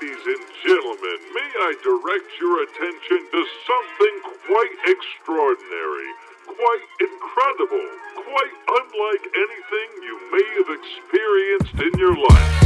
Ladies and gentlemen, may I direct your attention to something quite extraordinary, quite incredible, quite unlike anything you may have experienced in your life.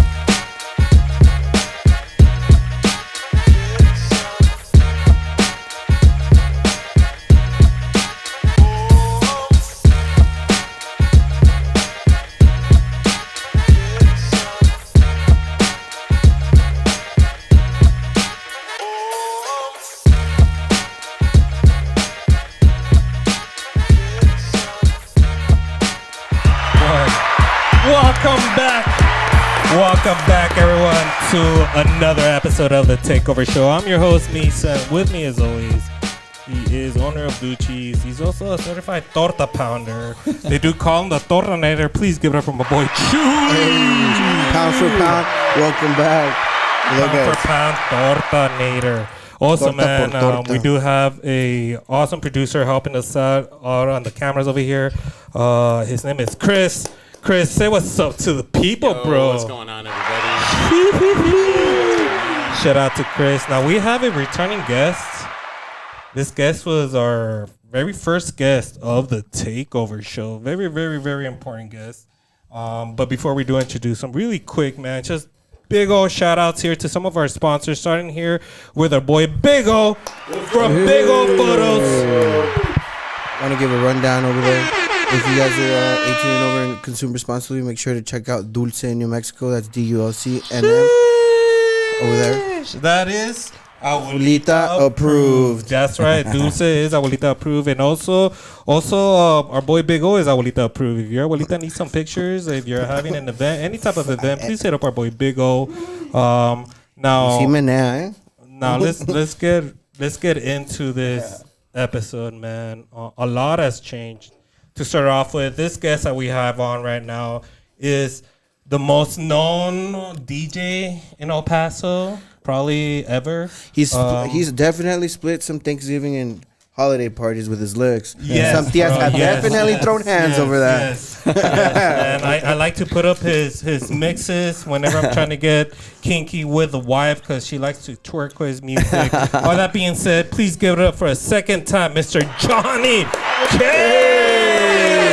Welcome back, everyone, to another episode of the Takeover Show. I'm your host, Misa. With me, as always, he is owner of Duchi's. He's also a certified torta pounder. They do call him the Tortanator. Please give it up for my boy, Chuy. Hey, pound for pound, welcome back. Pound for pound, Tortanator. Also, man, we do have a awesome producer helping us out on the cameras over here. His name is Chris. Chris, say what's up to the people, bro. What's going on, everybody? Shout out to Chris. Now, we have a returning guest. This guest was our very first guest of the Takeover Show. Very, very, very important guest. But before we do introduce him, really quick, man, just big old shout outs here to some of our sponsors, starting here with our boy Big O from Big O Photos. Want to give a rundown over there? If you guys are 18 and over and consume responsibly, make sure to check out Dulce in New Mexico. That's DULCNM over there. That is Abuelita approved. That's right. Dulce is Abuelita approved. And also our boy Big O is Abuelita approved. If your Abuelita needs some pictures, if you're having an event, any type of event, please hit up our boy Big O. Now let's get into this episode, man. A lot has changed. To start off with, this guest that we have on right now is the most known DJ in El Paso, probably ever. He's definitely split some Thanksgiving and holiday parties with his lyrics. Yes, some tias have definitely thrown hands over that. Yes. And I like to put up his mixes whenever I'm trying to get kinky with the wife because she likes to twerk with his music. All that being said, please give it up for a second time, Mr. Johnny Kage.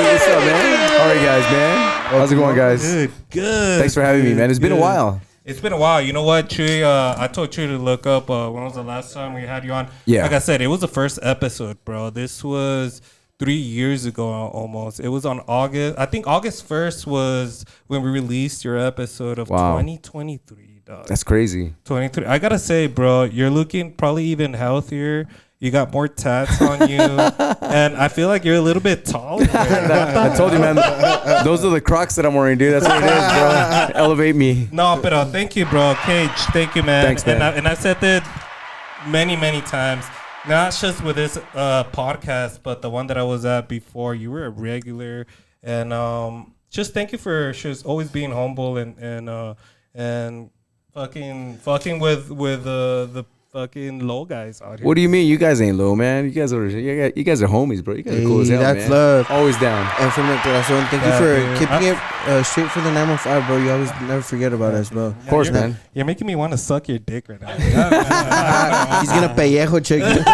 What's up, man? How are you guys, man? How's it going, guys? Good. Thanks for having me, man. It's been a while. It's been a while. You know what, Chuy? I told Chuy to look up when was the last time we had you on. Yeah. Like I said, it was the first episode, bro. This was 3 years ago almost. It was on August. I think August 1st was when we released your episode of 2023, dog. That's crazy. 23. I got to say, bro, you're looking probably even healthier. You got more tats on you. And I feel like you're a little bit taller. I told you, man. Those are the Crocs that I'm wearing, dude. That's what it is, bro. Elevate me. No, but thank you, bro. Cage, thank you, man. Thanks, man. And I've said that many, many times. Not just with this podcast, but the one that I was at before. You were a regular. And just thank you for just always being humble and fucking with the fucking low guys out here. What do you mean? You guys ain't low, man. You guys are homies, bro. You guys are cool as hell, that's man. love. Always down. And from the corazón, thank you for keeping it straight for the 915, bro. You always never forget about us, bro. Of course, man. You're making me want to suck your dick right now. He's gonna pellejo check you.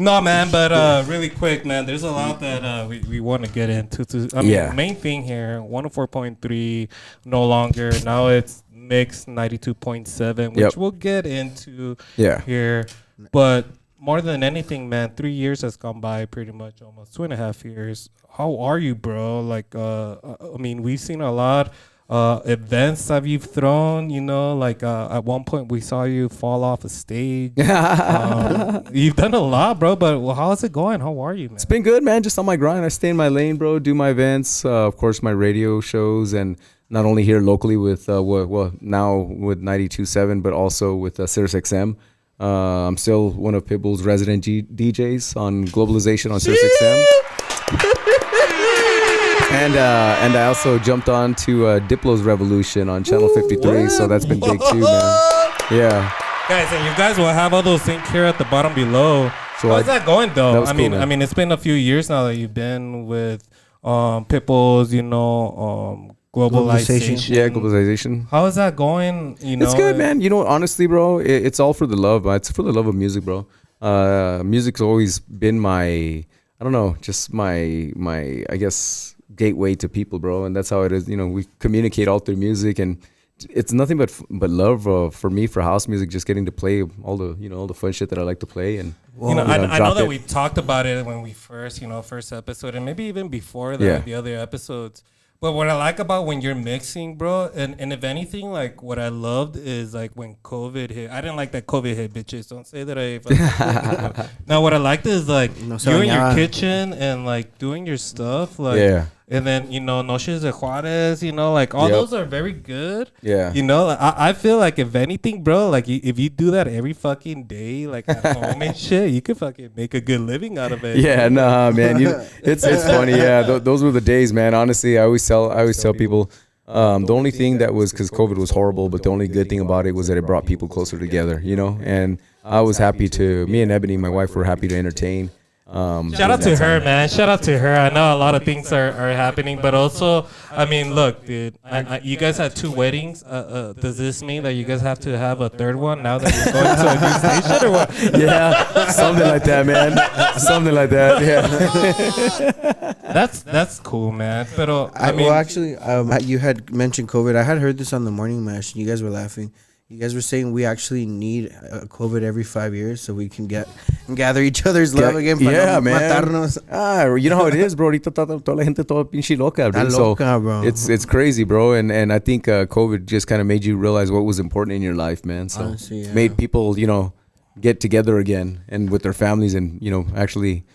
No, man, but really quick, man, there's a lot that we want to get into. I mean, main thing here, 104.3 no longer. Now it's mixed 92.7, which we'll get into here. But more than anything, man, 3 years has gone by, pretty much almost 2.5 years. How are you, bro? Like, I mean, we've seen a lot events that you've thrown, you know, like at one point we saw you fall off a stage. You've done a lot, bro, but how's it going? How are you, man? It's been good, man. Just on my grind. I stay in my lane, bro. Do my events, of course, my radio shows, and not only here locally with, now with 92.7, but also with Sirius XM. I'm still one of Pitbull's resident DJs on Globalization on Sirius XM. And I also jumped on to Diplo's Revolution on Channel 53, so that's been big too, man. Yeah. Guys, and you guys will have all those links here at the bottom below. So how's that going, though? I mean, it's been a few years now that you've been with Pitbull's, globalization. Yeah, globalization. How is that going? You know, it's good, man. You know, honestly, bro, it's all for the love. It's for the love of music, bro. Music's always been my, I don't know, just my, I guess, gateway to people, bro. And that's how it is. You know, we communicate all through music, and it's nothing but love for me for house music. Just getting to play all the fun shit that I like to play, and I know that we talked about it when we first episode, and maybe even before that, the other episodes. But what I like about when you're mixing, bro, and if anything, like what I loved is like when COVID hit. I didn't like that COVID hit, bitches. Don't say that I. Now what I liked is like you're in your kitchen and like doing your stuff, like and then Noches de Juarez, like all those are very good. Yeah. I feel like if anything, bro, like if you do that every fucking day, like at home and shit, you could fucking make a good living out of it. Yeah, nah, man. It's funny. Yeah, those were the days, man. Honestly, I always tell people. The only thing that was, because COVID was horrible, but the only good thing about it was that it brought people closer together, and I was happy me and Ebony, my wife, were happy to entertain. Shout out to her, man. Shout out to her. I know a lot of things are happening, but also, I mean, look, dude, you guys had 2 weddings. Does this mean that you guys have to have a third one now that you're going to a new station or what? Yeah, something like that, man. Something like that, yeah. That's cool, man. But well, actually, you had mentioned COVID. I had heard this on the Morning Mash, and you guys were laughing. You guys were saying we actually need COVID every 5 years so we can gather each other's love again. Yeah, man. You know how it is, bro. Ahorita toda la gente toda pinche loca, bro. So bro. It's crazy, bro. And I think COVID just kind of made you realize what was important in your life, man. So honestly, made people, get together again and with their families and, actually,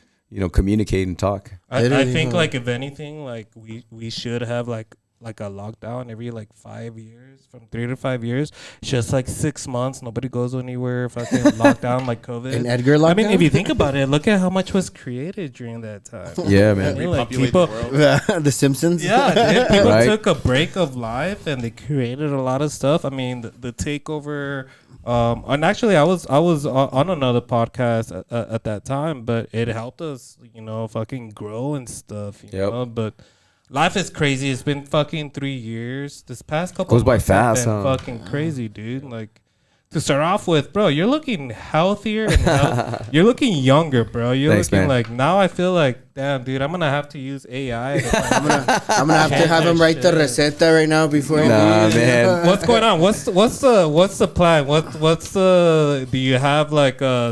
communicate and talk. I think, like, if anything, like, we should have, like a lockdown every 5 years, from 3 to 5 years. Just 6 months, nobody goes anywhere. Fucking lockdown like COVID. An Edgar lockdown. I mean, if you think about it, look at how much was created during that time. Yeah, man. People, the Simpsons. Yeah, people took a break of life and they created a lot of stuff. I mean, the takeover. And actually, I was on another podcast at that time, but it helped us, fucking grow and stuff. You know, but. Life is crazy. It's been fucking 3 years. This past couple goes by fast, been fucking crazy, dude. Like, to start off with, bro, you're looking healthier and you're looking younger, bro. You're Thanks, looking man. like, now I feel like, damn, dude, I'm gonna have to use AI. I'm gonna have to have him write the receta right now before. Nah, man. What's going on? What's the plan? Do you have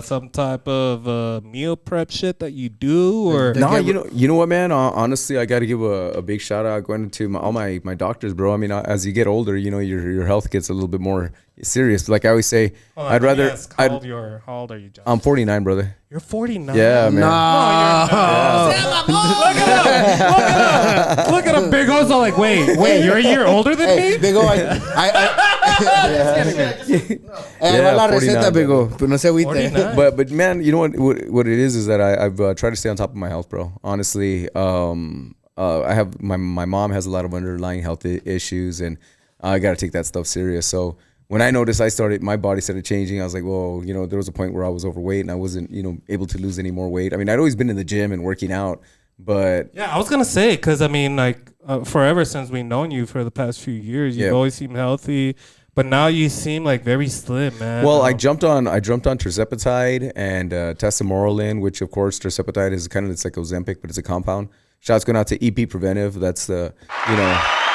some type of meal prep shit that you do or? No, you know what, man. Honestly, I got to give a big shout out going to all my doctors, bro. I mean, as you get older, your health gets a little bit more serious. Like I always say, I'd rather. How old are you, John? I'm 49, brother. You're 49. Yeah, man. Look at him. Big O's all like, wait, you're a year older than me? Big O, la receta, Big O. Pero no se agüite. But man, you know what it is that I've tried to stay on top of my health, bro. Honestly, I have my mom has a lot of underlying health issues, and I got to take that stuff serious. So when I noticed my body started changing, I was like, well, there was a point where I was overweight and I wasn't, able to lose any more weight. I mean, I'd always been in the gym and working out, but yeah, I was gonna say, because I mean, forever since we've known you for the past few years, you've always seemed healthy, but now you seem like very slim, man. Well, I jumped on tirzepatide and tesamorelin, which of course tirzepatide is it's like Ozempic, but it's a compound. Shouts going out to EP Preventive. That's the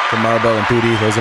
from Maribel and Tootie. Those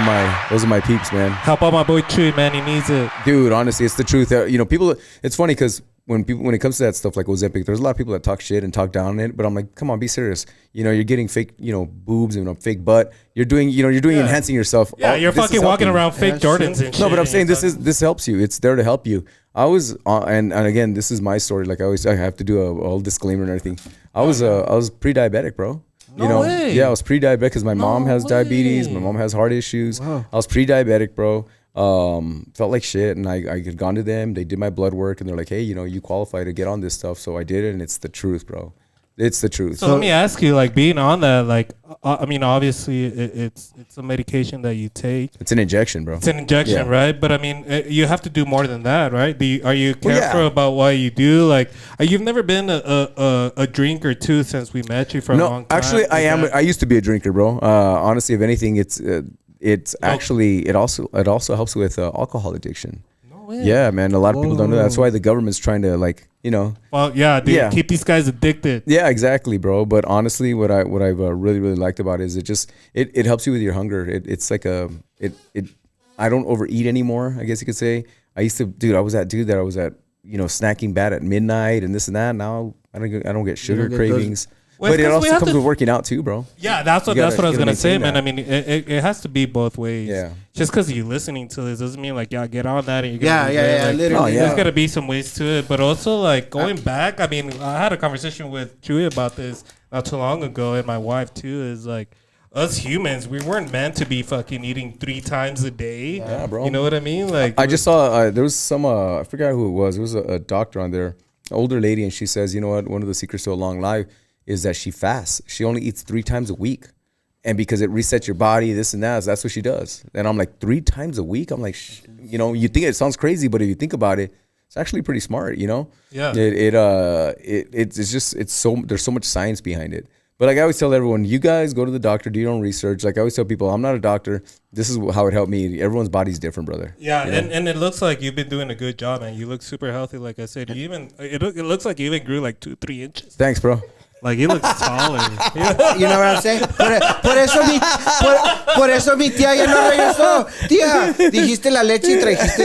are my peeps, man. Help out my boy Chuy, man. He needs it. Dude, honestly, it's the truth. People. It's funny because when it comes to that stuff like Ozempic, there's a lot of people that talk shit and talk down on it. But I'm like, come on, be serious. You're getting fake, boobs and a fake butt. You're doing, enhancing yourself. Yeah, you're fucking walking around fake Jordans and shit. No, but I'm saying this helps you. It's there to help you. I was and again, this is my story. Like I have to do a whole disclaimer and everything. I was pre-diabetic, bro. No way. Yeah, I was pre-diabetic because my mom has diabetes. My mom has heart issues. Wow. I was pre-diabetic, bro. Felt like shit, and I had gone to them. They did my blood work, and they're like, hey, you qualify to get on this stuff. So I did it, and it's the truth, bro. It's the truth. So let me ask you, like, being on that, like, I mean, obviously, it's a medication that you take. It's an injection, bro. It's an injection, right? But I mean, you have to do more than that, right? Are you careful about what you do? Like, you've never been a drinker too since we met you for a long time. Actually, I am. I used to be a drinker, bro. Honestly, if anything, it's actually it also helps with alcohol addiction. Yeah, man. A lot of people don't know that. That's why the government's trying to, like, you know. Well, yeah, dude, keep these guys addicted. Yeah, exactly, bro. But honestly, what I've really liked about it is it helps you with your hunger. It's like I don't overeat anymore, I guess you could say. I used to, dude. I was that dude that I was at, you know, snacking bad at midnight and this and that. Now I don't get sugar cravings. But it also comes with working out too, bro. Yeah, that's what I was gonna say, man. I mean, it has to be both ways. Yeah. Just because you're listening to this doesn't mean like, yeah, get on that and you're gonna literally. There's gotta be some ways to it, but also like going back. I mean, I had a conversation with Chuy about this not too long ago, and my wife too. Is like, us humans, we weren't meant to be fucking eating 3 times a day. Yeah, bro. You know what I mean? Like, I just saw there was some I forgot who it was. There was a doctor on there, an older lady, and she says, you know what? One of the secrets to a long life is that she fasts. She only eats 3 times a week. And because it resets your body, this and that, so that's what she does. And I'm like, 3 times a week? I'm like, you know, you think it sounds crazy, but if you think about it, it's actually pretty smart, you know? Yeah. It's just, there's so much science behind it. But like I always tell everyone, you guys go to the doctor, do your own research. Like I always tell people, I'm not a doctor. This is how it helped me. Everyone's body's different, brother. Yeah, you know? and it looks like you've been doing a good job, man. You look super healthy, like I said. It looks like you even grew like 2-3 inches. Thanks, bro. Like, he looks taller. You know what I'm saying? Por eso mi tía ya no regresó. Tía, dijiste la leche y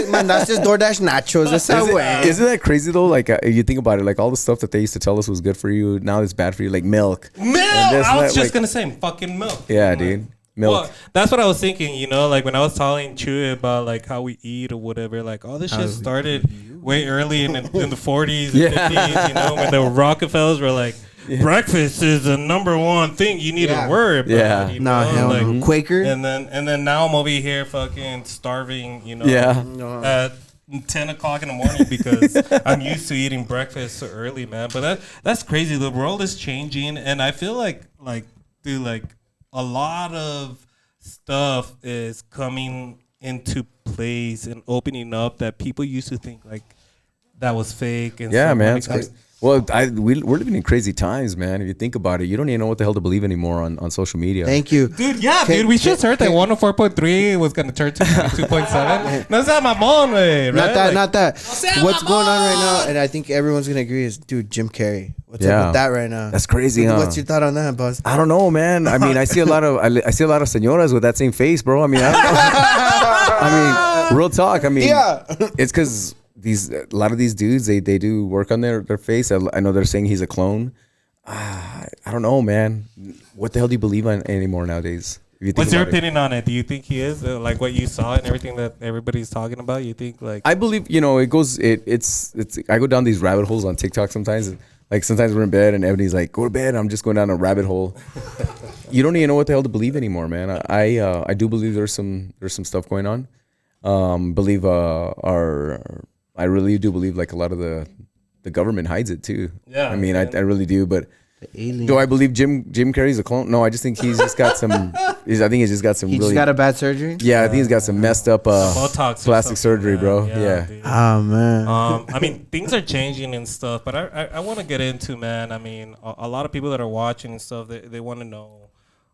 mandaste DoorDash nachos. Esa way. Isn't that crazy though? Like you think about it, like all the stuff that they used to tell us was good for you, now it's bad for you, like milk. I was just gonna say fucking milk. Yeah, dude. Milk. Well, that's what I was thinking, you know, like when I was telling Chuy about like how we eat or whatever, like all this shit started way early in the 40s and 50s, you know, when the Rockefellers were like, breakfast is the number one thing you need to worry about. Yeah. You know? Hell like, no. Quaker. And then now I'm over here fucking starving, you know. Yeah. At 10 o'clock in the morning because I'm used to eating breakfast so early, man. But that's crazy. The world is changing, and I feel like dude, like a lot of stuff is coming into place and opening up that people used to think like that was fake. And yeah, man. Like, well, we're living in crazy times, man. If you think about it, you don't even know what the hell to believe anymore on social media. Thank you. Dude, yeah, dude. We just heard that 104.3 was going to turn to 2.7. No sea mamón, right? Not that. What's going on right now, and I think everyone's going to agree, is, dude, Jim Carrey. What's up with that right now? That's crazy, huh? What's your thought on that, boss? I don't know, man. I mean, I see a lot of señoras with that same face, bro. I mean, I don't know. I mean, real talk. I mean, it's because a lot of these dudes, they do work on their face. I know they're saying he's a clone. I don't know, man. What the hell do you believe on anymore nowadays? What's your opinion on it? Do you think he is like what you saw and everything that everybody's talking about? You think like I believe, you know, it's I go down these rabbit holes on TikTok sometimes. Like sometimes we're in bed and Ebony's like, go to bed. I'm just going down a rabbit hole. You don't even know what the hell to believe anymore, man. I do believe there's some stuff going on. I really do believe like a lot of the government hides it too. Yeah, I mean, I really do. But do I believe Jim Carrey's a clone? No, I just think he's just got some. I think he's just got some. He just got a bad surgery. Yeah, I think he's got some messed up Botox plastic surgery, bro. Yeah. Oh man. I mean, things are changing and stuff, but I want to get into, man. I mean, a lot of people that are watching and stuff, they want to know.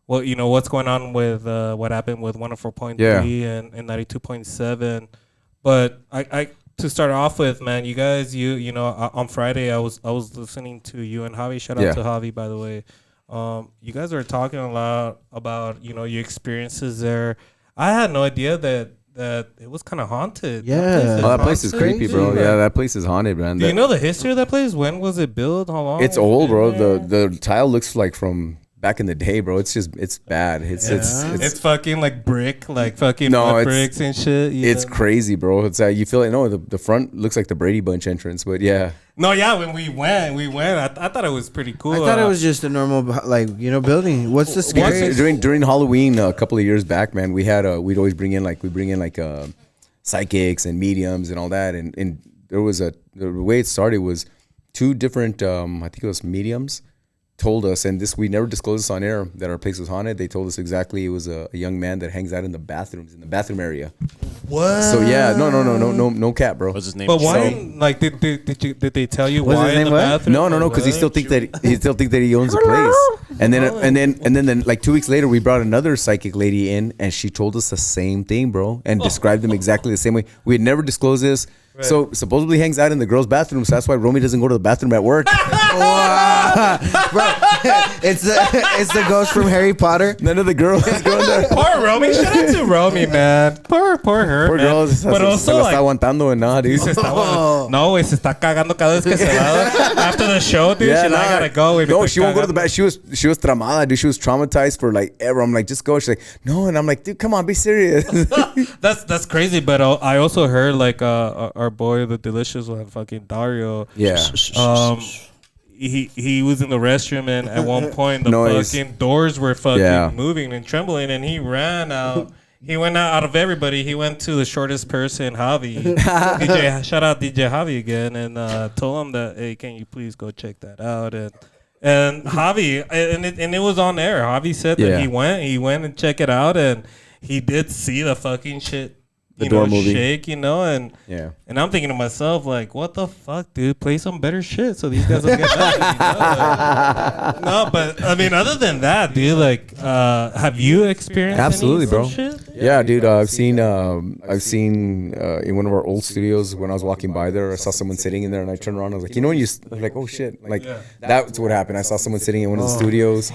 Well, you know what's going on with what happened with 104.3 and 92.7, but I to start off with, man, you guys, you know, on Friday I was listening to you and Javi. Shout out to Javi, by the way. You guys were talking a lot about, you know, your experiences there. I had no idea that it was kind of haunted. Yeah, that place is creepy, bro. Yeah, that place is haunted, man. Do you know the history of that place? When was it built? How long? It's old, bro. The tile looks like from back in the day, bro. It's bad. It's fucking like brick, like fucking bricks and shit. It's crazy, bro. It's you feel like the front looks like the Brady Bunch entrance, but yeah. No, yeah. When we went. I thought it was pretty cool. I thought it was just a normal, like, you know, building. What's the scariest? During Halloween a couple of years back, man, we'd always bring in psychics and mediums and all that, and there was the way it started was 2 different I think it was mediums. told us, and we never disclosed this on air, that our place was haunted. They told us exactly it was a young man that hangs out in the bathrooms, in the bathroom area. What? So yeah, no cap, bro. What's his name? But why? Like, did they tell you What's why his in name, the what? bathroom? No, because he still think that he owns the place. And then like 2 weeks later, we brought another psychic lady in, and she told us the same thing, bro, and described them exactly the same way. We had never disclosed this. Right. So supposedly hangs out in the girls' bathroom, so that's why Romy doesn't go to the bathroom at work. Wow. Bro, it's the ghost from Harry Potter. None of the girls go in there. Poor Romy. Shout out to Romy, man. Poor her. Poor man. girls. But also, se la like, está aguantando en nada, dude. No, güey, se está cagando cada vez que se va. After the show, dude, Yeah, she's like, I gotta go. No, she won't go to the bath. She was tramada, dude. She was traumatized for like ever. I'm like, just go. She's like, no, and I'm like, dude, come on, be serious. That's crazy. But I also heard like our boy, the delicious one, fucking Dario. Yeah. He was in the restroom, and at one point the fucking doors were fucking moving and trembling, and he ran out. He went out of everybody. He went to the shortest person, Javi. Shout out DJ Javi again, and told him that, hey, can you please go check that out? And Javi, and it was on air. Javi said that he went and checked it out, and he did see the fucking shit. The door moving. Shake, and I'm thinking to myself, like, what the fuck, dude? Play some better shit so these guys will get that. No, but I mean, other than that, dude, like, have you experienced absolutely, any bro? Shit? Yeah, dude. I've seen in one of our old studios when I was walking by there, I saw someone sitting in there, and I turned around. I was like, when you like, oh shit, like that's what happened. I saw someone sitting in one of the studios,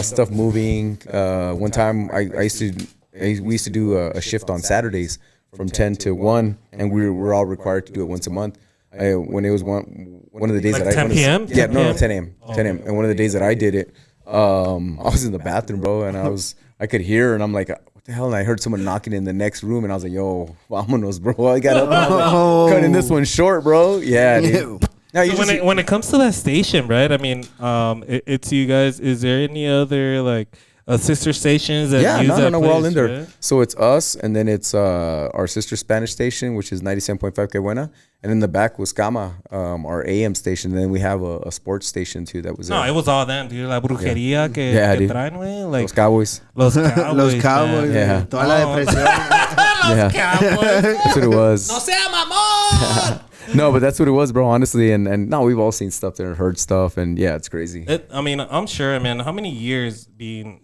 stuff moving. One time, we used to do a shift on Saturdays from 10 to 1, and we were all required to do it once a month. When it was one of the days like that 10 p.m.? Yeah, no, 10 a.m. 10 a.m. And one of the days that I did it, I was in the bathroom, bro, and I could hear, and I'm like, what the hell? And I heard someone knocking in the next room, and I was like, yo, vámonos, bro. I got up, cutting this one short, bro. Yeah, dude. Now, so when it comes to that station, right? I mean, it's you guys. Is there any other like sister stations that use that we're all in there. Right? So it's us, and then it's our sister Spanish station, which is 97.5 Que Buena, and in the back was Cama, our AM station. And then we have a sports station too that was it was all them, dude. La brujería que traen, güey. Like Los Cowboys. Los Cowboys. Yeah. Toda la depresión. Los Cowboys. That's what it was. No sea mamón. No, but that's what it was, bro. Honestly, and no, we've all seen stuff there, heard stuff, and yeah, it's crazy. I mean, I'm sure, man. How many years being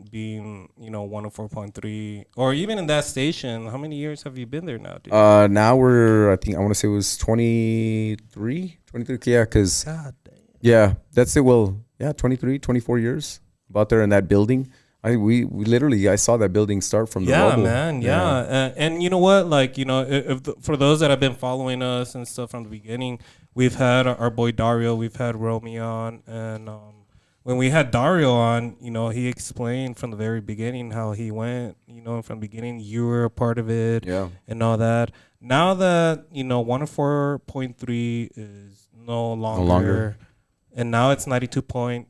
104.3, or even in that station? How many years have you been there now, dude? Now I want to say it was 23, yeah, because that's it. Well, 23, 24 years about there in that building. We literally I saw that building start from the rubble. Man, and you know what, like, for those that have been following us and stuff from the beginning, we've had our boy Dario, we've had Romy on, and when we had Dario on, he explained from the very beginning how he went, from the beginning you were a part of it, and all that. Now that 104.3 is no longer, and now it's 92.7.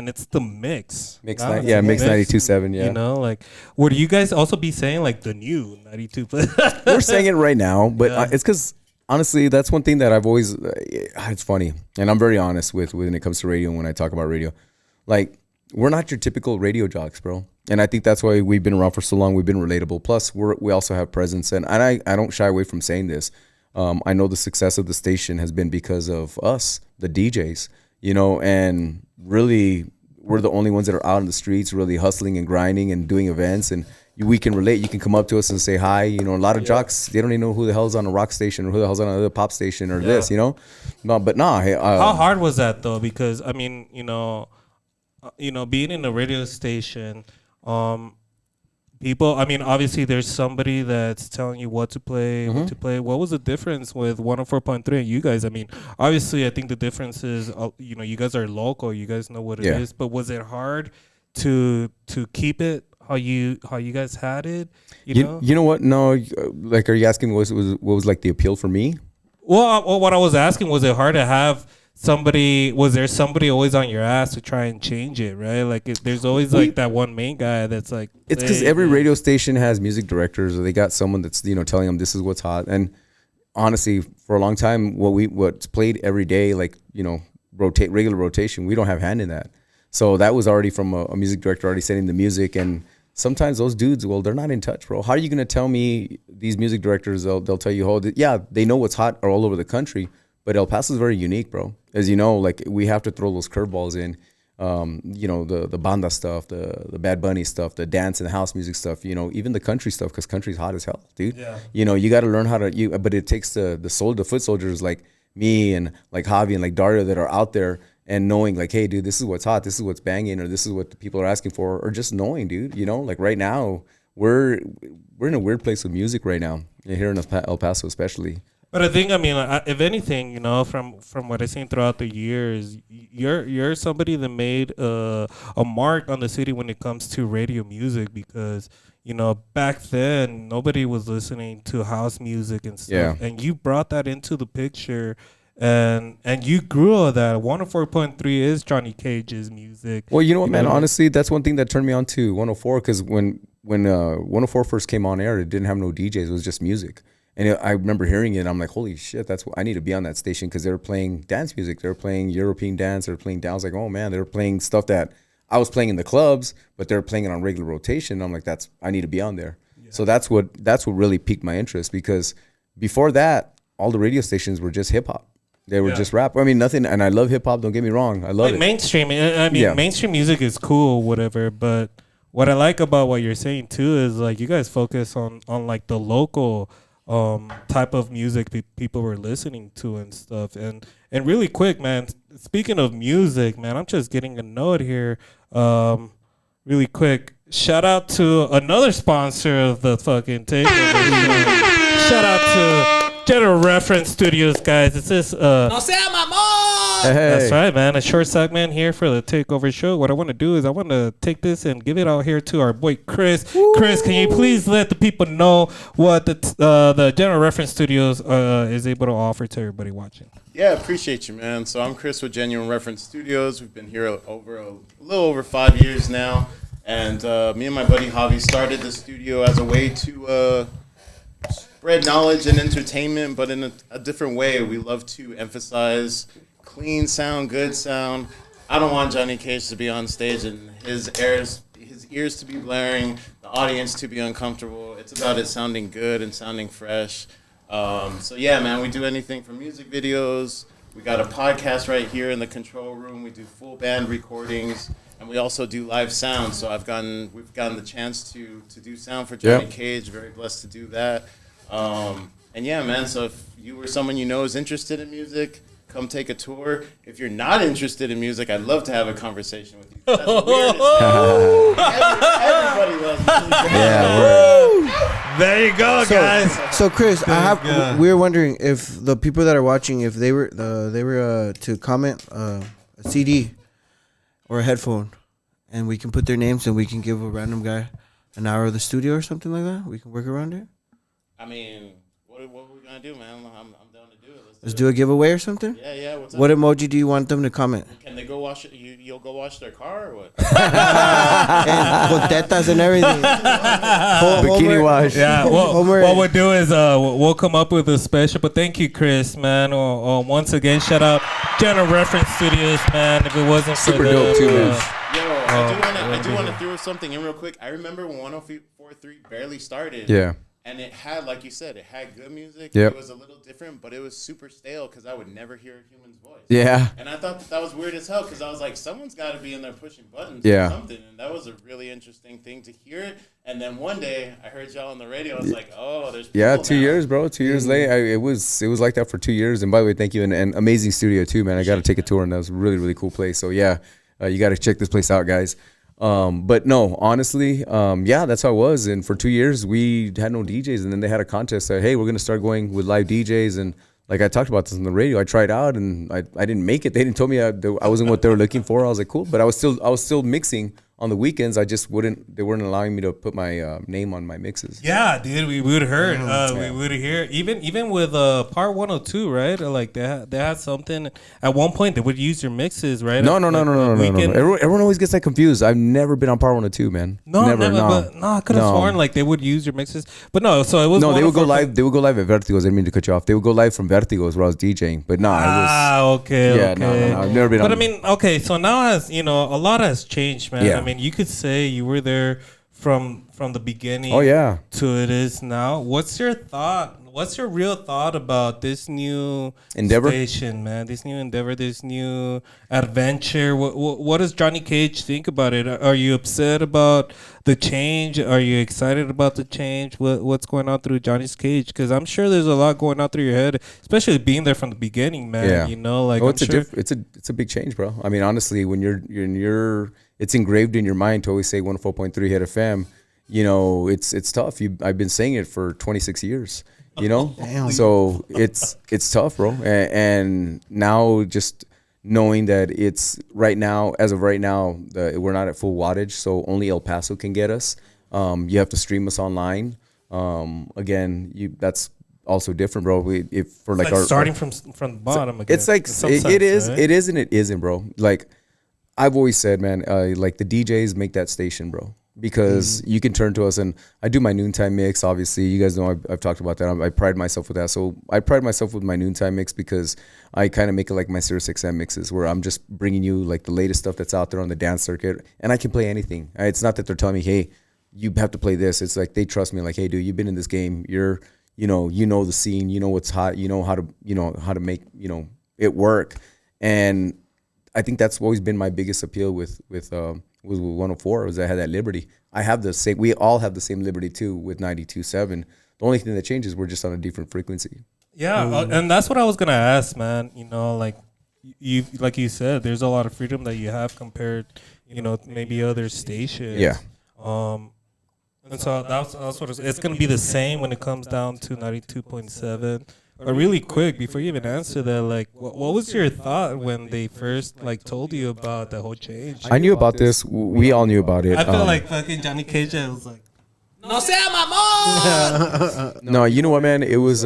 It's the mix. Mix 92.7. Yeah. Like, would you guys also be saying like the new 92? We're saying it right now, but it's because honestly, that's one thing that I've always. It's funny, and I'm very honest with when it comes to radio. When I talk about radio, like, we're not your typical radio jocks, bro. And I think that's why we've been around for so long. We've been relatable. Plus, we also have presence, and I don't shy away from saying this. I know the success of the station has been because of us, the DJs. And really, we're the only ones that are out in the streets, really hustling and grinding and doing events. And we can relate. You can come up to us and say hi. A lot of jocks, they don't even know who the hell's on a rock station or who the hell's on another pop station or this. No, but nah. Hey, how hard was that though? Because I mean, being in a radio station, people, I mean, obviously there's somebody that's telling you what to play, what to play. What was the difference with 104.3 and you guys? I mean, obviously I think the difference is, you guys are local, you guys know what it is, but was it hard to keep it how you guys had it? You know what? No, like, are you asking what was like the appeal for me? Well, what I was asking, was it hard to have was there somebody always on your ass to try and change it, right? Like, there's always like that one main guy that's like, it's because every radio station has music directors, or they got someone that's telling them this is what's hot. And honestly, for a long time, what's played every day, like regular rotation, we don't have hand in that. So that was already from a music director already setting the music. And sometimes those dudes, well, they're not in touch, bro. How are you going to tell me these music directors, they'll tell you, oh, yeah, they know what's hot all over the country, but El Paso is very unique, bro. As you know, like we have to throw those curveballs in. You know, the banda stuff, the Bad Bunny stuff, the dance and the house music stuff, you know, even the country stuff, because country's hot as hell, dude. Yeah. You know, you got to learn how to, but it takes the foot soldiers like me and like Javi and like Dario that are out there and knowing like, hey, dude, this is what's hot, this is what's banging, or this is what the people are asking for, or just knowing, dude, you know, like right now, we're in a weird place with music right now, here in El Paso especially. But I think, I mean, if anything, you know, from what I've seen throughout the years, you're somebody that made a mark on the city when it comes to radio music, because, you know, back then nobody was listening to house music and stuff, and you brought that into the picture, and you grew on that. 104.3 is Johnny Cage's music. Well, you know what, man? Honestly, that's one thing that turned me on to 104, because when 104 first came on air, it didn't have no DJs; it was just music. And I remember hearing it, and I'm like, holy shit, I need to be on that station, because they were playing dance music. They were playing European dance. They were playing dance. Like, oh, man, they were playing stuff that I was playing in the clubs, but they were playing it on regular rotation. I'm like, I need to be on there. Yeah. So that's what really piqued my interest, because before that, all the radio stations were just hip-hop. They were just rap. I mean, nothing, and I love hip-hop, don't get me wrong. I love it. Mainstream, I mean, mainstream music is cool, whatever, but what I like about what you're saying, too, is, like, you guys focus on like, the local type of music people were listening to and stuff. And really quick, man, speaking of music, man, I'm just getting a note here. Really quick, shout out to another sponsor of the fucking Takeover Show. Shout out to General Reference Studios, guys. It's this No sea mamón! That's right, man. A short segment here for the Takeover Show. What I want to do is I want to take this and give it out here to our boy Chris. Woo! Chris, can you please let the people know what the General Reference Studios is able to offer to everybody watching? Yeah, appreciate you, man. So I'm Chris with Genuine Reference Studios. We've been here over a little over 5 years now, and me and my buddy Javi started the studio as a way to spread knowledge and entertainment, but in a different way. We love to emphasize clean sound, good sound. I don't want Johnny Cage to be on stage and his ears to be blaring, the audience to be uncomfortable. It's about it sounding good and sounding fresh. So yeah, man, we do anything from music videos. We got a podcast right here in the control room. We do full band recordings, and we also do live sound. So we've gotten the chance to do sound for Johnny Cage. Very blessed to do that. And yeah, man, so if you or someone you know is interested in music, come take a tour. If you're not interested in music, I'd love to have a conversation with you. That's weird everybody loves music. Yeah, there you go, guys. So Chris, we were wondering if the people that are watching, if they were to comment a CD or a headphone, and we can put their names and we can give a random guy an hour of the studio or something like that. We can work around it. I mean, what are we gonna do, man? I'm down to do it. Let's do a giveaway or something. Yeah. What's up? What emoji do you want them to comment? Can they go wash it? You'll go wash their car or what? And con tetas and everything. Bikini wash. Yeah. What we'll do is we'll come up with a special. But thank you, Chris, man. Once again, shout out General Reference Studios, man. If it wasn't super for dope too, man. I do want to throw something in real quick. I remember when 104.3 barely started. Yeah. And it had, like you said, it had good music. Yep. It was a little different, but it was super stale because I would never hear a human's voice. Yeah. And I thought that was weird as hell because I was like, someone's got to be in there pushing buttons or something. And that was a really interesting thing to hear it. And then one day I heard y'all on the radio. I was like, oh, there's people 2 years, bro. 2 years late. It was like that for 2 years. And by the way, thank you. And amazing studio too, man. I got to take a tour, and that was a really, really cool place. So yeah, you got to check this place out, guys. But no, honestly, that's how it was. And for 2 years, we had no DJs. And then they had a contest that, hey, we're going to start going with live DJs. And like I talked about this on the radio, I tried out and I didn't make it. They didn't tell me I wasn't what they were looking for. I was like, cool. But I was still mixing on the weekends, I just wouldn't. They weren't allowing me to put my name on my mixes. Yeah, dude, we would have heard. We would have heard. Even with Part 102, right? Like they had something at one point. They would use your mixes, right? No. Everyone always gets that confused. I've never been on Part 102, man. Never. I could have sworn like they would use your mixes, but no. So it was no. They would go live. They would go live at Vertigos. I didn't mean to cut you off. They would go live from Vertigos where I was DJing. But no, I was. Okay. Yeah, okay. no. I've never been. But I mean, okay. So now, as you know, a lot has changed, man. Yeah. I mean, you could say you were there from the beginning. Oh yeah. To it is now. What's your thought? What's your real thought about this new endeavor station, man? This new endeavor, this new adventure. What does Johnny Cage think about it? Are you upset about the change? Are you excited about the change? What's going on through Johnny's Cage? Because I'm sure there's a lot going on through your head, especially being there from the beginning, man. Yeah. You know, like it's a big change, bro. I mean, honestly, when you're it's engraved in your mind to always say 104.3 Hit FM. You know, it's tough. I've been saying it for 26 years. You know, so it's tough, bro. And now just knowing that it's right now, as of right now, we're not at full wattage, so only El Paso can get us. You have to stream us online. Again, that's also different, bro. If for like our starting from the bottom again. It's like it is, right? It is and it isn't, bro. Like I've always said, man, like the DJs make that station, bro. Because you can turn to us, and I do my noontime mix. Obviously, you guys know I've talked about that. I pride myself with that. So I pride myself with my noontime mix because I kind of make it like my Sirius XM mixes, where I'm just bringing you like the latest stuff that's out there on the dance circuit, and I can play anything. It's not that they're telling me, hey, you have to play this. It's like they trust me. Like, hey, dude, you've been in this game. You know the scene. You know what's hot. You know how to make it work. And I think that's always been my biggest appeal with 104 was I had that liberty. We all have the same liberty too with 92.7. The only thing that changes, we're just on a different frequency. Yeah, and that's what I was gonna ask, man. You know, like you said, there's a lot of freedom that you have compared, maybe other stations. Yeah. And so that's what it's gonna be the same when it comes down to 92.7. But really quick, before you even answer that, like, what was your thought when they first told you about the whole change? I knew about this. We all knew about it. I feel like fucking Johnny Cage. I was like, no sea mamón. No, you know what, man? It was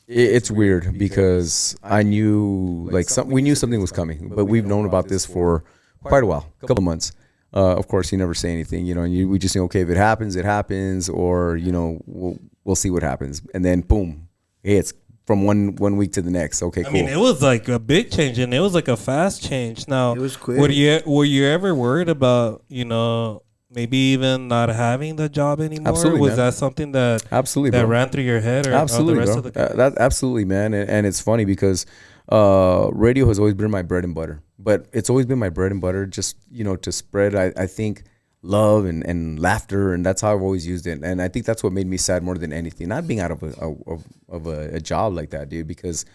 it's weird because I knew we knew something was coming, but we've known about this for quite a while, a couple of months. Of course, you never say anything, and we just say, okay, if it happens, or we'll see what happens, and then boom. Hey, it's from one week to the next. Okay, cool. I mean, it was like a big change, and it was like a fast change. Now, it was quick. Were you ever worried about, maybe even not having the job anymore? Absolutely, was man. that something that absolutely ran through your head, or absolutely, the rest bro. of the That absolutely, man. And it's funny because radio has always been my bread and butter, but it's always been my bread and butter just to spread. I think love and laughter, and that's how I've always used it. And I think that's what made me sad more than anything, not being out of a job like that, dude. Because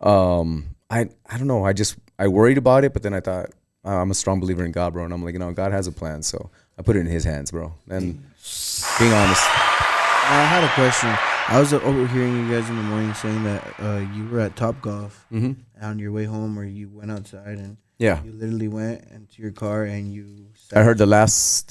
I don't know, I worried about it, but then I thought I'm a strong believer in God, bro, and I'm like, God has a plan, so I put it in His hands, bro. And being honest, I had a question. I was overhearing you guys in the morning saying that you were at Topgolf on your way home, or you went outside and yeah, you literally went into your car and you. I heard the last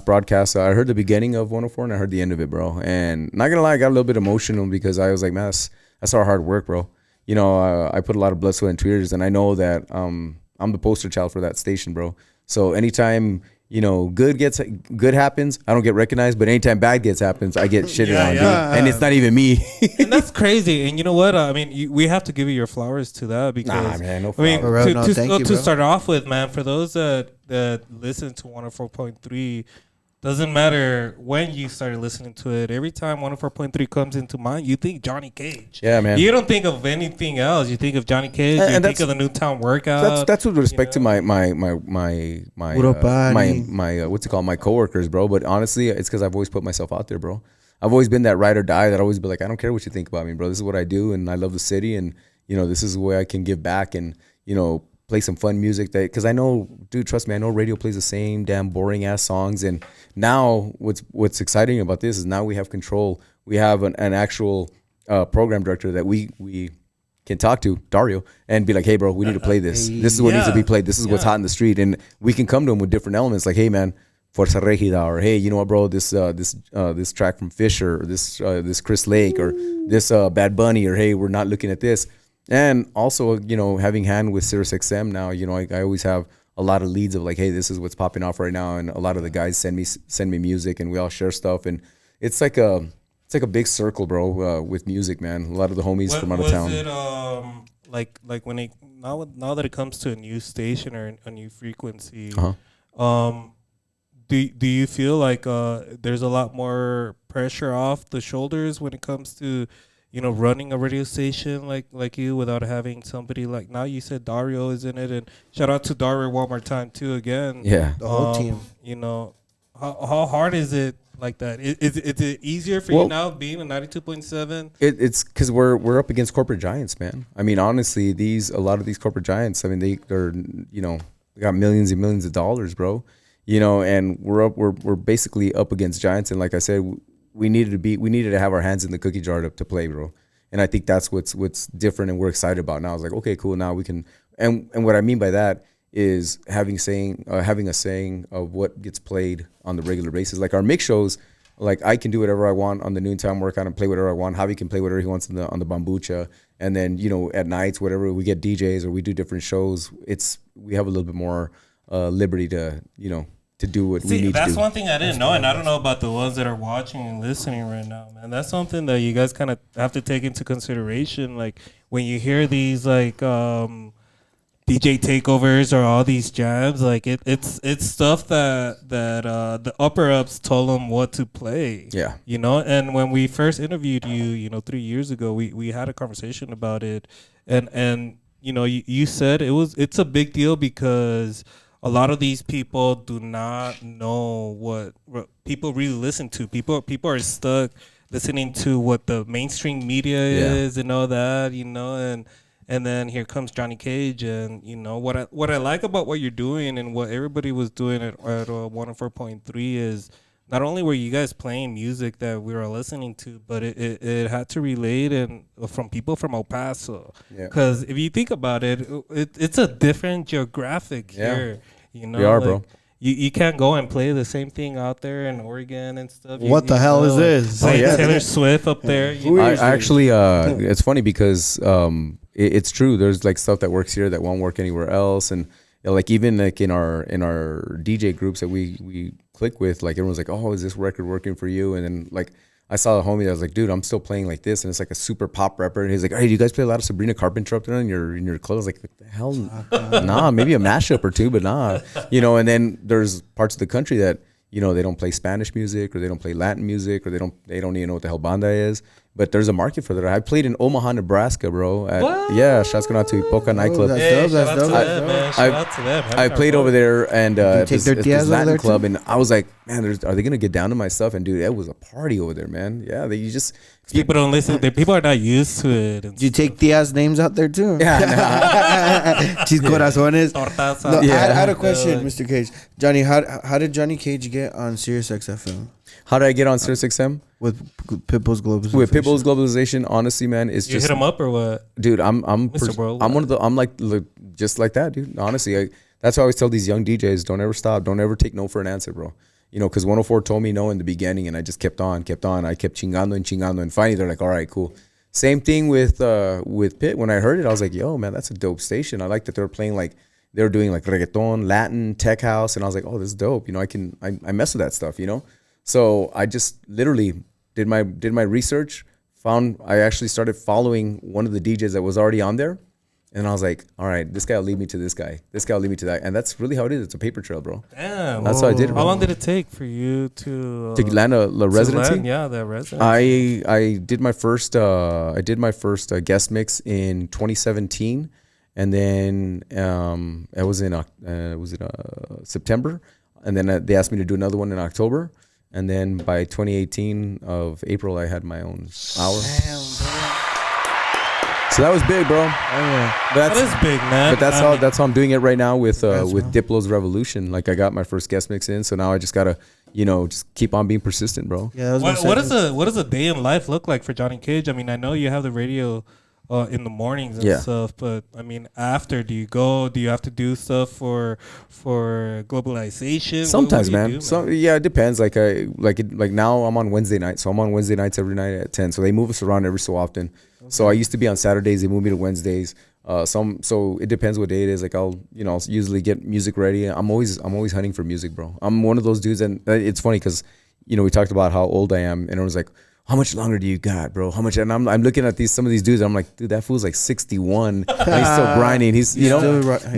broadcast. I heard the beginning of 104 and I heard the end of it, bro. And not gonna lie, I got a little bit emotional because I was like, man, that's our hard work, bro. I put a lot of blood, sweat, and tears, and I know that I'm the poster child for that station, bro. So anytime good happens, I don't get recognized, but anytime bad happens, I get shitted on, dude. And it's not even me. And that's crazy. And you know what? I mean, we have to give you your flowers to that because nah, man, no flowers. To start off with, man, for those that listen to 104.3, doesn't matter when you started listening to it. Every time 104.3 comes into mind, you think Johnny Cage. Yeah, man. You don't think of anything else. You think of Johnny Cage. You think of the Newtown Workout. That's with respect to my what's it called, my coworkers, bro. But honestly, it's because I've always put myself out there, bro. I've always been that ride or die that always be like, I don't care what you think about me, bro. This is what I do, and I love the city, and this is the way I can give back, and play some fun music because I know, dude, trust me, I know radio plays the same damn boring ass songs. And now what's exciting about this is now we have control. We have an actual program director that we can talk to, Dario, and be like, hey, bro, we need to play this. This is what needs to be played. This is what's hot in the street. And we can come to him with different elements like, hey, man, Fuerza Regida, or hey, you know what, bro, this track from Fisher, or this Chris Lake, or this Bad Bunny, or hey, we're not looking at this. And also, you know, having hand with Sirius XM now, you know, I always have a lot of leads of like, hey, this is what's popping off right now, and a lot of the guys send me music, and we all share stuff, and it's like a big circle, bro, with music, man. A lot of the homies from out of town. Was it like when now that it comes to a new station or a new frequency, do you feel like there's a lot more pressure off the shoulders when it comes to, you know, running a radio station like you without having somebody like, now you said Dario is in it, and shout out to Dario one more time too again. Yeah, the whole team. You know, how hard is it like that? Is it easier for you now being a 92.7? It's because we're up against corporate giants, man. I mean, honestly, a lot of these corporate giants, I mean, they're you know, they got millions and millions of dollars, bro. You know, and we're basically up against giants, and like I said, we needed to have our hands in the cookie jar to play, bro. And I think that's what's different, and we're excited about now. I was like, okay, cool, now we can. And what I mean by that is having a saying of what gets played on the regular basis. Like our mix shows, like I can do whatever I want on the noontime workout and play whatever I want. Javi can play whatever he wants on the bambucha, and then, you know, at nights, whatever, we get DJs or we do different shows. We have a little bit more liberty to, you know, to do what we need to do. That's one thing I didn't know, and I don't know about the ones that are watching and listening right now, man. That's something that you guys kind of have to take into consideration. Like when you hear these like DJ takeovers or all these jams, like it's stuff that the upper ups told them what to play. Yeah, you know. And when we first interviewed you, you know, 3 years ago, we had a conversation about it, and you know, you said it's a big deal because a lot of these people do not know what people really listen to. People are stuck listening to what the mainstream media is and all that, you know. And then here comes Johnny Cage, and you know what I like about what you're doing and what everybody was doing at 104.3 is not only were you guys playing music that we were listening to, but it had to relate and from people from El Paso. Because if you think about it, it's a different geographic here. You know, we are, like, bro. You can't go and play the same thing out there in Oregon and stuff. What the hell is this? Taylor Swift up there. I actually, it's funny because it's true. There's like stuff that works here that won't work anywhere else, and you know, like even like in our DJ groups that we click with, like everyone's like, oh, is this record working for you? And then like I saw a homie that was like, dude, I'm still playing like this, and it's like a super pop rapper, and he's like, hey, do you guys play a lot of Sabrina Carpenter up there in your clothes? Like, what the hell? Nah, maybe a mashup or two, but nah, you know. And then there's parts of the country that, you know, they don't play Spanish music, or they don't play Latin music, or they don't even know what the hell banda is. But there's a market for that. I played in Omaha, Nebraska, bro. Shouts going out to Ipoca nightclub. That's dope. I played over there, and it's this Latin club, and I was like, man, are they gonna get down to my stuff? And dude, it was a party over there, man. Yeah, people don't listen. People are not used to it. Did you take Tia's names out there too? Yeah, Cheese corazones. No, I had a question, Mr. Cage. Johnny, how did Johnny Cage get on Sirius XM? How did I get on Sirius XM? With Pitbull's Globalization. With Pitbull's Globalization, honestly, man, it's you hit him up or what? Dude, I'm one of the, I'm like just like that, dude. Honestly, that's why I always tell these young DJs, don't ever stop, don't ever take no for an answer, bro. You know, because 104 told me no in the beginning, and I just kept on. I kept chingando, and finally they're like, all right, cool. Same thing with Pitt. When I heard it, I was like, yo, man, that's a dope station. I like that they're playing like, they were doing like reggaeton, Latin, tech house, and I was like, oh, this is dope. You know, I mess with that stuff, you know. So I just literally did my research, I actually started following one of the DJs that was already on there, and I was like, all right, this guy will lead me to this guy. This guy will lead me to that. And that's really how it is. It's a paper trail, bro. Damn. That's how I did it, bro. How long did it take for you to land a residency? The residency. I did my first guest mix in 2017, and then it was in September, and then they asked me to do another one in October. And then by 2018 of April, I had my own hour. Damn, so that was big, bro. That is big, man. But that's how I'm doing it right now with Diplo's Revolution. Like I got my first guest mix in, so now I just gotta, you know, just keep on being persistent, bro. Yeah. What does a day in life look like for Johnny Cage? I mean, I know you have the radio in the mornings and stuff. But I mean, after, do you have to do stuff for globalization? Sometimes, what do man. you do, So yeah, it depends. Like now I'm on Wednesday night, so I'm on Wednesday nights every night at 10. So they move us around every so often. Okay. So I used to be on Saturdays. They move me to Wednesdays. So it depends what day it is. Like I'll usually get music ready. I'm always hunting for music, bro. I'm one of those dudes, and it's funny because we talked about how old I am, and it was like, how much longer do you got, bro? How much? And I'm looking at some of these dudes. And I'm like, dude, that fool's like 61. And he's still grinding. He's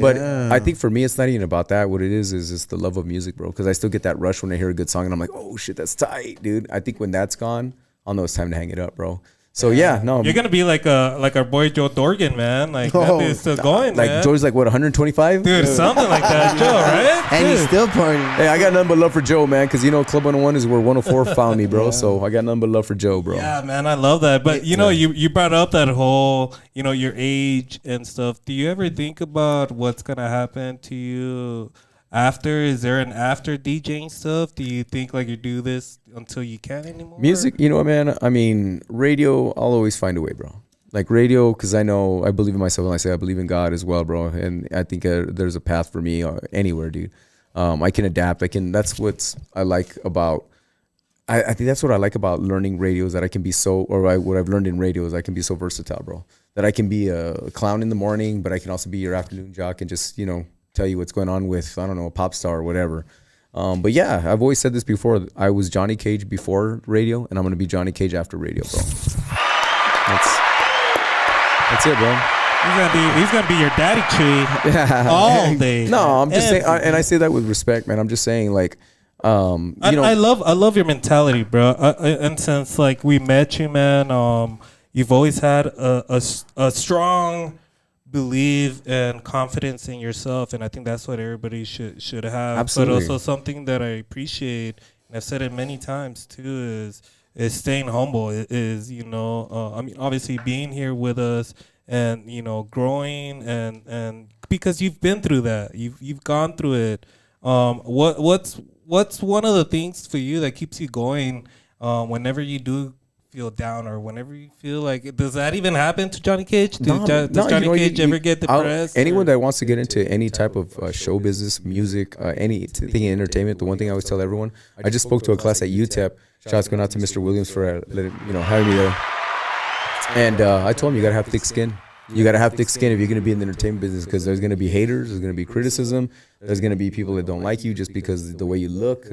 But I think for me, it's not even about that. What it is just the love of music, bro. Because I still get that rush when I hear a good song, and I'm like, oh shit, that's tight, dude. I think when that's gone, I'll know it's time to hang it up, bro. So no, you're gonna be like our boy Joe Dorgan, man. Like that dude's still going, like man. Joe's like what 125, dude, something like that, Joe, right? And he's still partying. Hey, I got nothing but love for Joe, man. Because Club 101 is where 104 found me, bro. So I got nothing but love for Joe, bro. Yeah, man, I love that. But you brought up that whole your age and stuff. Do you ever think about what's gonna happen to you after? Is there an after DJing stuff? Do you think like you do this until you can't anymore? Music, man. I mean, radio, I'll always find a way, bro. Like radio, because I believe in myself, and I say I believe in God as well, bro. And I think there's a path for me anywhere, dude. I can adapt. That's what I like about. I think that's what I like about learning radio is that I can be what I've learned in radio is I can be so versatile, bro. That I can be a clown in the morning, but I can also be your afternoon jock and just tell you what's going on with, I don't know, a pop star or whatever. But yeah, I've always said this before. I was Johnny Cage before radio, and I'm going to be Johnny Cage after radio, bro. That's it, bro. He's gonna be your daddy Chuy all day. No, I'm just saying, and I say that with respect, man. I'm just saying, like, I love your mentality, bro. And since like we met you, man, you've always had a strong believe and confidence in yourself, and I think that's what everybody should have. Absolutely. But also something that I appreciate, and I've said it many times too, is staying humble. Is I mean, obviously being here with us and growing and because you've been through that, you've gone through it. What's one of the things for you that keeps you going whenever you do feel down, or whenever you feel like, does that even happen to Johnny Cage? Does Johnny Cage ever get depressed? Anyone that wants to get into any type of show business, music, anything in entertainment, the one thing I always tell everyone, I just spoke to a class at UTEP. Shouts going out to Mr. Williams for having me there. And I told him you gotta have thick skin. You gotta have thick skin if you're gonna be in the entertainment business, because there's gonna be haters, there's gonna be criticism, there's gonna be people that don't like you just because the way you look.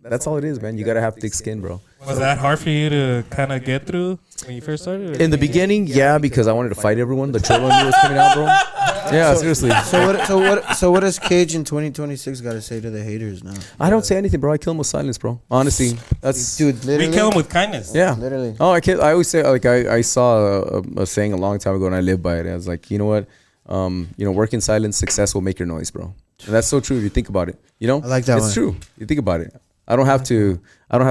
That's all it is, man. You gotta have thick skin, bro. Was that hard for you to kind of get through when you first started? In the beginning, yeah, because I wanted to fight everyone. The troll on me was coming out, bro. Yeah, seriously. So what does Cage in 2026 got to say to the haters now? I don't say anything, bro. I kill them with silence, bro. Honestly, that's dude. We kill them with kindness. Yeah, literally. Oh, I always say, like, I saw a saying a long time ago, and I live by it. I was like, you know what? Work in silence, success will make your noise, bro. And that's so true if you think about it. I like that. It's true. You think about it. I don't have to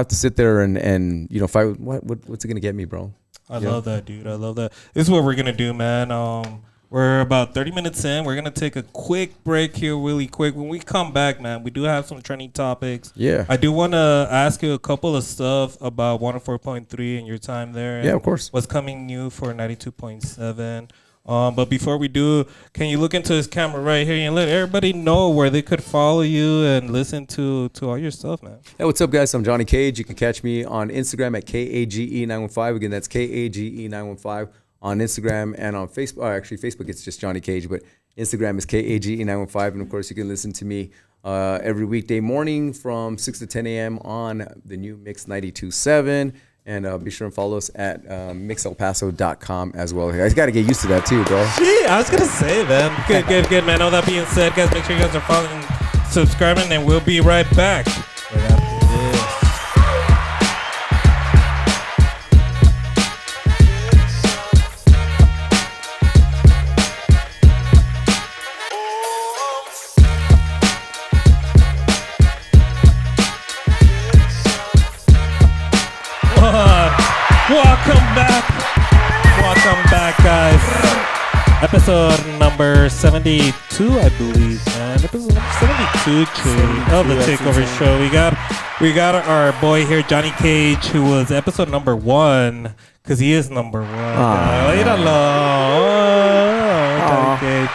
sit there and fight. What's it gonna get me, bro? I love that, dude. I love that. This is what we're gonna do, man. We're about 30 minutes in. We're gonna take a quick break here, really quick. When we come back, man, we do have some trending topics. Yeah. I do want to ask you a couple of stuff about 104.3 and your time there. And yeah, of course. What's coming new for 92.7. But before we do, can you look into this camera right here and let everybody know where they could follow you and listen to all your stuff, man? Hey, what's up, guys? I'm Johnny Cage. You can catch me on Instagram at KAGE915. Again, that's KAGE915 on Instagram, and on Facebook. Actually, Facebook, it's just Johnny Cage, but Instagram is KAGE915. And of course, you can listen to me every weekday morning from 6 to 10 a.m. on the new Mix 92.7. And be sure and follow us at mixelpaso.com as well. I got to get used to that too, bro. Gee, I was going to say, man. Good, man. All that being said, guys, make sure you guys are following, subscribing, and we'll be right back. Right after this. Welcome back, guys. Episode number 72, I believe, man. Episode number 72 of the Takeover Show. We got our boy here, Johnny Cage, who was episode number 1, because he is number one. Johnny Cage.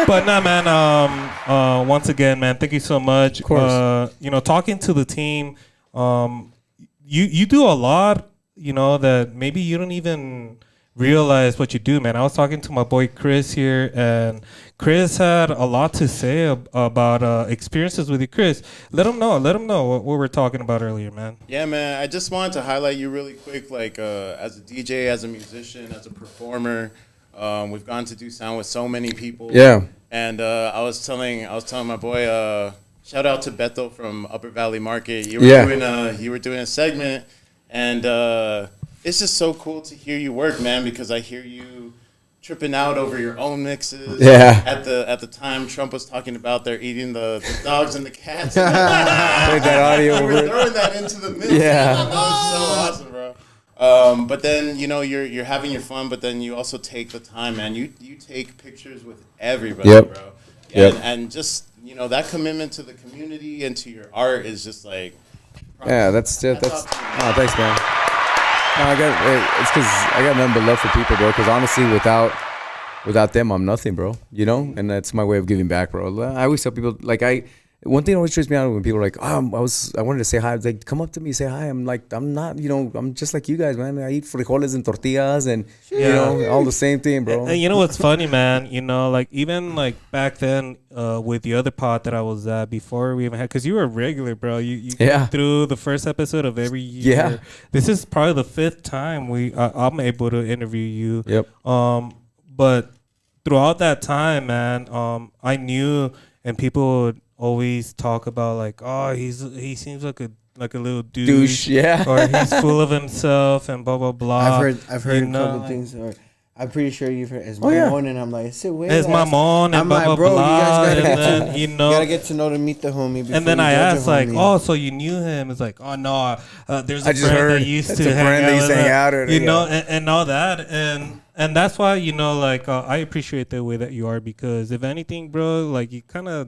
But nah, man. Once again, man, thank you so much. Of course. Talking to the team, you do a lot. That maybe you don't even realize what you do, man. I was talking to my boy Chris here, and Chris had a lot to say about experiences with you. Chris, let him know what we were talking about earlier, man. Yeah, man. I just wanted to highlight you really quick, like as a DJ, as a musician, as a performer. We've gone to do sound with so many people. Yeah. And I was telling my boy, shout out to Beto from Upper Valley Market. You were doing a segment, and it's just so cool to hear you work, man, because I hear you tripping out over your own mixes. Yeah. At the time, Trump was talking about they're eating the dogs and the cats. Played that audio over it. Throwing that into the mix. Yeah. That was so awesome, bro. But then you're having your fun, but then you also take the time, man. You take pictures with everybody, bro. And just that commitment to the community and to your art is just like. Yeah, that's thanks, man. No, it's because I got nothing but love for people, bro. Because honestly, without them, I'm nothing, bro. And that's my way of giving back, bro. I always tell people, like, one thing always trips me out when people are like, I wanted to say hi. It's like, come up to me, say hi. I'm like, I'm not, I'm just like you guys, man. I eat frijoles and tortillas and, all the same thing, bro. And you know what's funny, man? Like even like back then with the other pod that I was at before we even had, because you were a regular, bro. You came through the first episode of every year. Yeah. This is probably the 5th time I'm able to interview you. Yep. But throughout that time, man, I knew, and people would always talk about like, oh, he seems like a little douche, or he's full of himself and blah blah blah. I've heard a couple things, or I'm pretty sure you've heard es mamón, and I'm like, it's mamón, and I'm blah like, blah bro, blah. you guys And you gotta get to know the meet the homie. Before and then I asked like, homie. oh, so you knew him? It's like, oh no, there's a just friend heard that used that's to a friend that used to hang out, and all that, and that's why like I appreciate the way that you are, because if anything, bro, like you kind of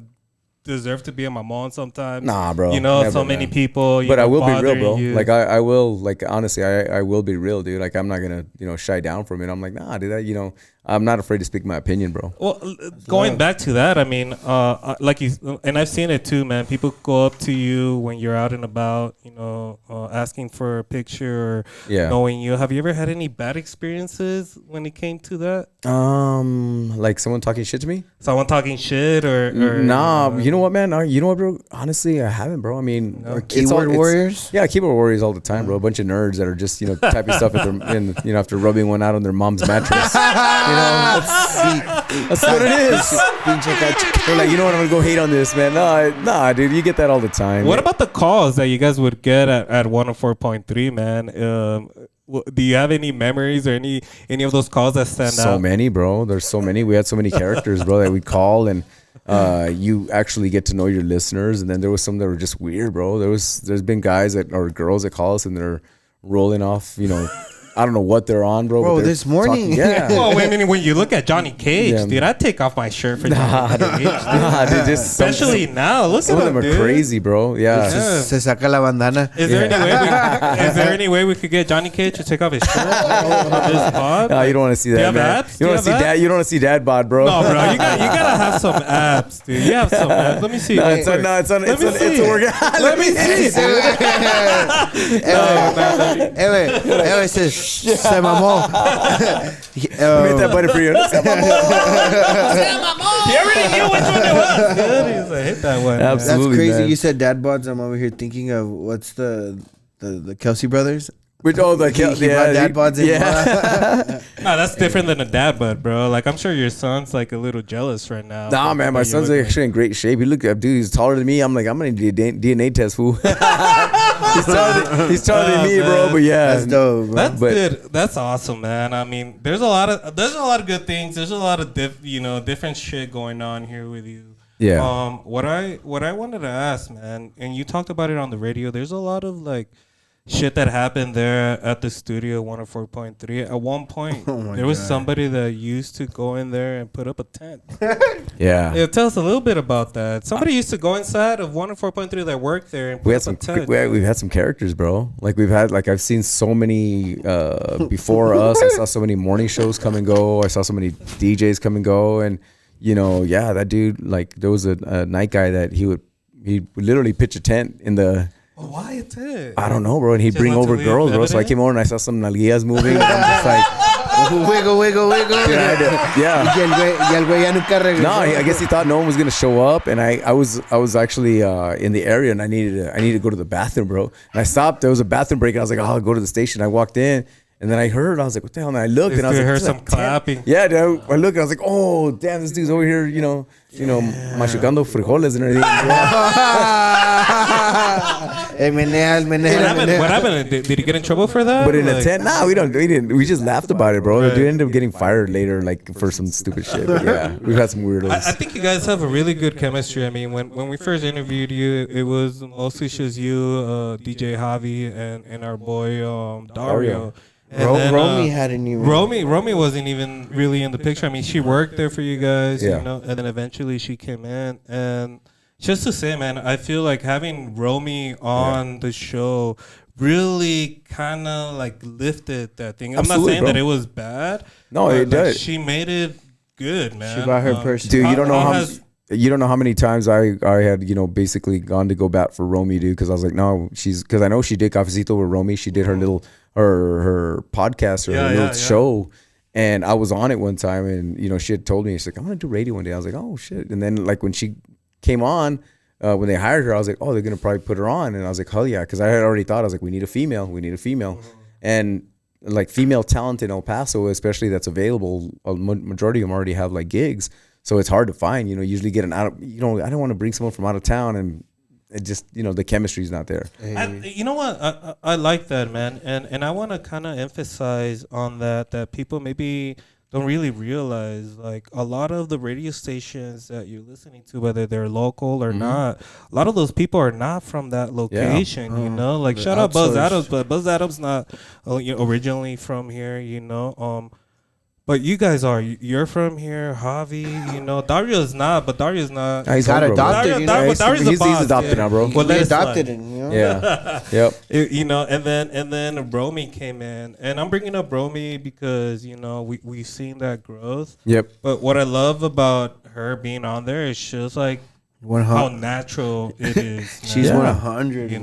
deserve to be a mamon sometimes. Nah, bro. Never, so man. many people. But I will be real, bro. You. Like I will, like honestly, I will be real, dude. Like I'm not gonna, shy down from it. I'm like, nah, dude. I'm not afraid to speak my opinion, bro. Well, going back to that, I mean, like you, and I've seen it too, man. People go up to you when you're out and about, asking for a picture, or knowing you. Have you ever had any bad experiences when it came to that? Like someone talking shit to me? Someone talking shit, or nah. You know what, man? You know what, bro? Honestly, I haven't, bro. I mean, keyboard warriors. Yeah, keyboard warriors all the time, bro. A bunch of nerds that are just typing stuff after rubbing one out on their mom's mattress. That's what it is. They're like, you know what? I'm gonna go hate on this, man. Nah, dude. You get that all the time. What about the calls that you guys would get at 104.3, man? Do you have any memories or any of those calls that stand out? So many, bro. There's so many. We had so many characters, bro, that we call, and you actually get to know your listeners. And then there was some that were just weird, bro. There's been guys or girls that call us and they're rolling off, I don't know what they're on, bro. Bro, this morning. Well, I mean, when you look at Johnny Cage, dude, I'd take off my shirt for Johnny Cage. Dude, just especially now. Look some at of them dude. are crazy, bro. Yeah. Se saca la bandana. Is there any way we could get Johnny Cage to take off his shirt on this pod? No, you don't want to see that, man. Abs? You don't want to see dad. You don't want to see dad bod, bro. No, bro. You gotta have some abs, dude. You have some abs. Let me see. It's a workout. Let me see, dude. It says se mamó. Made that butter for you. He already knew which one it was. Dude, he's like, hit that one. Absolutely. That's crazy. Man. You said dad bods. I'm over here thinking of what's the Kelsey brothers. Which the He brought dad bods in. No, that's different than a dad bod, bro. Like, I'm sure your son's like a little jealous right now. Nah, man, my son's actually in great shape. He look up, dude. He's taller than me. I'm like, I'm gonna need a DNA test, fool. he's taller than me, bro. But yeah, that's dope. Bro. Dude, that's awesome, man. I mean, there's a lot of good things. There's a lot of different shit going on here with you. Yeah. What I wanted to ask, man, and you talked about it on the radio. There's a lot of like shit that happened there at the studio 104.3. At one point, there was somebody that used to go in there and put up a tent. Yeah. Tell us a little bit about that. Somebody used to go inside of 104.3 that worked there and put up a tent. We've had some characters, bro. Like I've seen so many before us. I saw so many morning shows come and go. I saw so many DJs come and go, and that dude. Like there was a night guy that he would literally pitch a tent in the. Why a tent? I don't know, bro. And he'd bring over girls, bro. So I came over and I saw some nalguillas moving. And I'm just like, wiggle. Yeah. No, I guess he thought no one was gonna show up, and I was actually in the area, and I needed to go to the bathroom, bro. And I stopped. There was a bathroom break, and I was like, I'll go to the station. I walked in. And then I was like, what the hell? And I looked, and I was like, heard some clapping. Yeah, dude, I looked, and I was like, oh, damn, this dude's over here, machucando frijoles and everything. What happened? Did he get in trouble for that? But in a tent, we didn't. We just laughed about it, bro. The dude ended up getting fired later, like for some stupid shit. But yeah, we've had some weirdos. I think you guys have a really good chemistry. I mean, when we first interviewed you, it was mostly just you, DJ Javi, and our boy Dario. Romy hadn't even. Romy wasn't even really in the picture. I mean, she worked there for you guys, and then eventually she came in. And just to say, man, I feel like having Romy on the show really kind of like lifted that thing. I'm not saying that it was bad. No, it does. She made it good, man. She brought her person. Dude, you don't know how many times I had, basically gone to go bat for Romy, dude, because I was like, no, because I know she did Cafecito with Romy. She did her little, her podcast or her little show. And I was on it one time, and, she had told me, she's like, I want to do radio one day. I was like, oh, shit. And then, like, when she came on, when they hired her, I was like, oh, they're going to probably put her on. And I was like, hell yeah, because I had already thought, I was like, we need a female. And, like, female talent in El Paso, especially that's available, a majority of them already have, like, gigs. So it's hard to find, usually get I don't want to bring someone from out of town and it just, the chemistry's not there. You know what? I like that, man. And I want to kind of emphasize on that people maybe don't really realize, like, a lot of the radio stations that you're listening to, whether they're local or not, a lot of those people are not from that location, like shout out Buzz Adams, but Buzz Adams not originally from here, But you guys are. You're from here. Javi, Dario's not, but Dario's not. He's got adopted. Dario's he's adopted now, bro. Well, they adopted him, Yeah. Yep. And then Romy came in. And I'm bringing up Romy because, we've seen that growth. Yep. But what I love about her being on there is just like how natural it is. She's 100.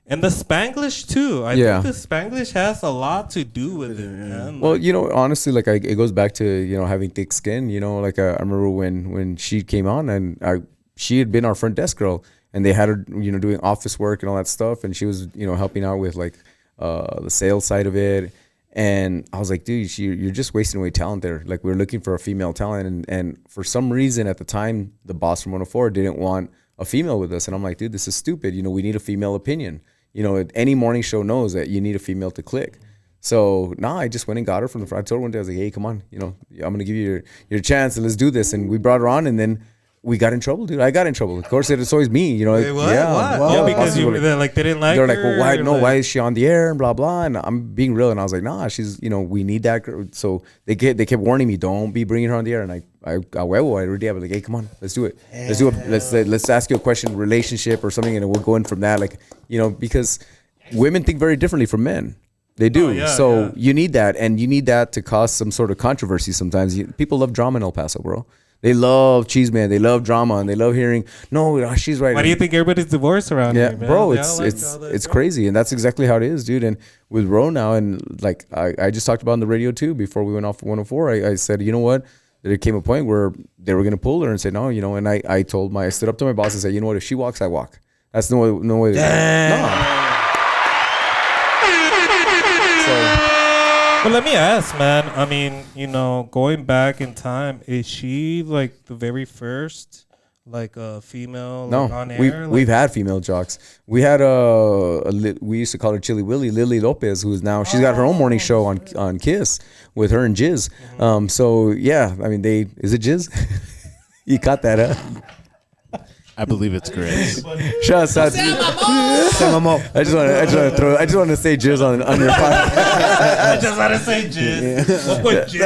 And the Spanglish too. I think the Spanglish has a lot to do with it, man. Well, honestly, like it goes back to having thick skin. Like I remember when she came on, and she had been our front desk girl, and they had her doing office work and all that stuff, and she was helping out with like the sales side of it. And I was like, dude, you're just wasting away talent there. Like, we're looking for a female talent, and for some reason at the time, the boss from 104 didn't want a female with us, and I'm like, dude, this is stupid. We need a female opinion. Any morning show knows that you need a female to click. So I just went and got her from the front. I told her one day, I was like, hey, come on, I'm gonna give you your chance, and let's do this. And we brought her on, and then we got in trouble, dude. I got in trouble. Of course, it's always me, Wait, what? Yeah, well, because they didn't like her. They're like, well, why? No, why is she on the air and blah blah? And I'm being real, and I was like, nah, she's, we need that girl. So they kept warning me, don't be bringing her on the air. And I already have like, hey, come on, let's do it. Let's do it. Let's ask you a question, relationship or something, and we'll go in from that. Like, because women think very differently from men. They do. You need that, and you need that to cause some sort of controversy sometimes. People love drama in El Paso, bro. They love cheese, man. They love drama, and they love hearing, no, she's right. Why do you think everybody's divorced around here, man? Bro, it's crazy, and that's exactly how it is, dude. And with Ro now, and like I just talked about on the radio too, before we went off 104, I said, you know what? There came a point where they were gonna pull her and say no, and I stood up to my boss and said, you know what? If she walks, I walk. That's no way. No. But let me ask, man. I mean, going back in time, is she like the very first, like a female on air? We've had female jocks. We had we used to call her Chili Willy, Lily Lopez, who is now, she's got her own morning show on Kiss with her and Jizz. So yeah, I mean, is it Jizz? You caught that, huh? I believe it's Chris. Shout out to I just want to say jizz on your podcast. I just want to say jizz. We'll put jizz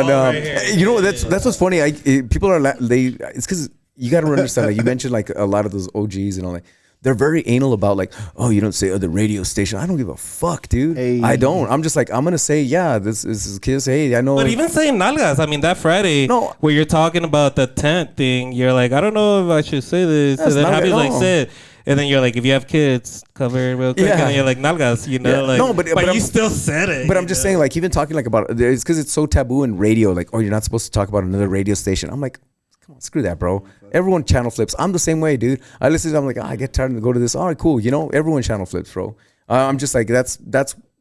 No. right here. You know that's what's funny. People are it's because you got to understand. Like you mentioned, like a lot of those OGs and all that. They're very anal about like, oh, you don't say other radio station. I don't give a fuck, dude. Hey. I don't. I'm just like, I'm gonna say, yeah, this is Kiss. Hey, I know. But even saying nalgas, I mean, that Friday where you're talking about the tent thing, you're like, I don't know if I should say this. That's And then not- Javi's like, no. say it. And then you're like, if you have kids, cover it real quick. Yeah. And then you're like, nalgas, you know? Yeah. Like, No, but you I'm- still said it. But you I'm just know? saying, like, even talking like about it's because it's so taboo in radio. Like, oh, you're not supposed to talk about another radio station. I'm like, come on, screw that, bro. Everyone channel flips. I'm the same way, dude. I listen. I'm like, I get tired to go to this. All right, cool. You know, everyone channel flips, bro. I'm just like, that's.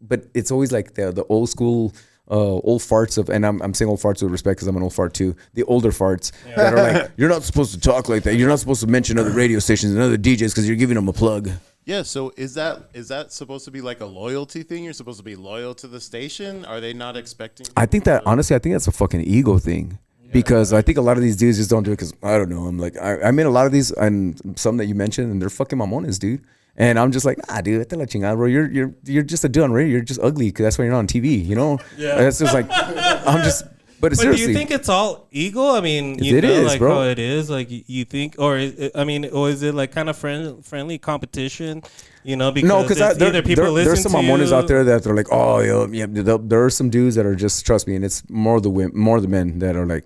But it's always like the old school. Old farts of, and I'm saying old farts with respect because I'm an old fart too. The older farts that are like, you're not supposed to talk like that. You're not supposed to mention other radio stations and other DJs because you're giving them a plug. Yeah, so is that supposed to be like a loyalty thing? You're supposed to be loyal to the station? Are they not expecting? I think that honestly, I think that's a fucking ego thing. Because I think a lot of these dudes just don't do it because I don't know. I'm like, I mean, a lot of these and some that you mentioned, and they're fucking mamones, dude. And I'm just like, nah, dude, la chingada, bro. You're just a dude on radio. You're just ugly because that's why you're not on TV, you know? Yeah. And it's just like, I'm just, but But seriously. do you think it's all ego? I mean, you It know, is, like bro. how it is. Like you think, or or is it like kind of friendly competition? You know, because No, because either people listen there's some to mamones you. out there that are like, oh, yeah. There are some dudes that are just, trust me, and it's more the men that are like,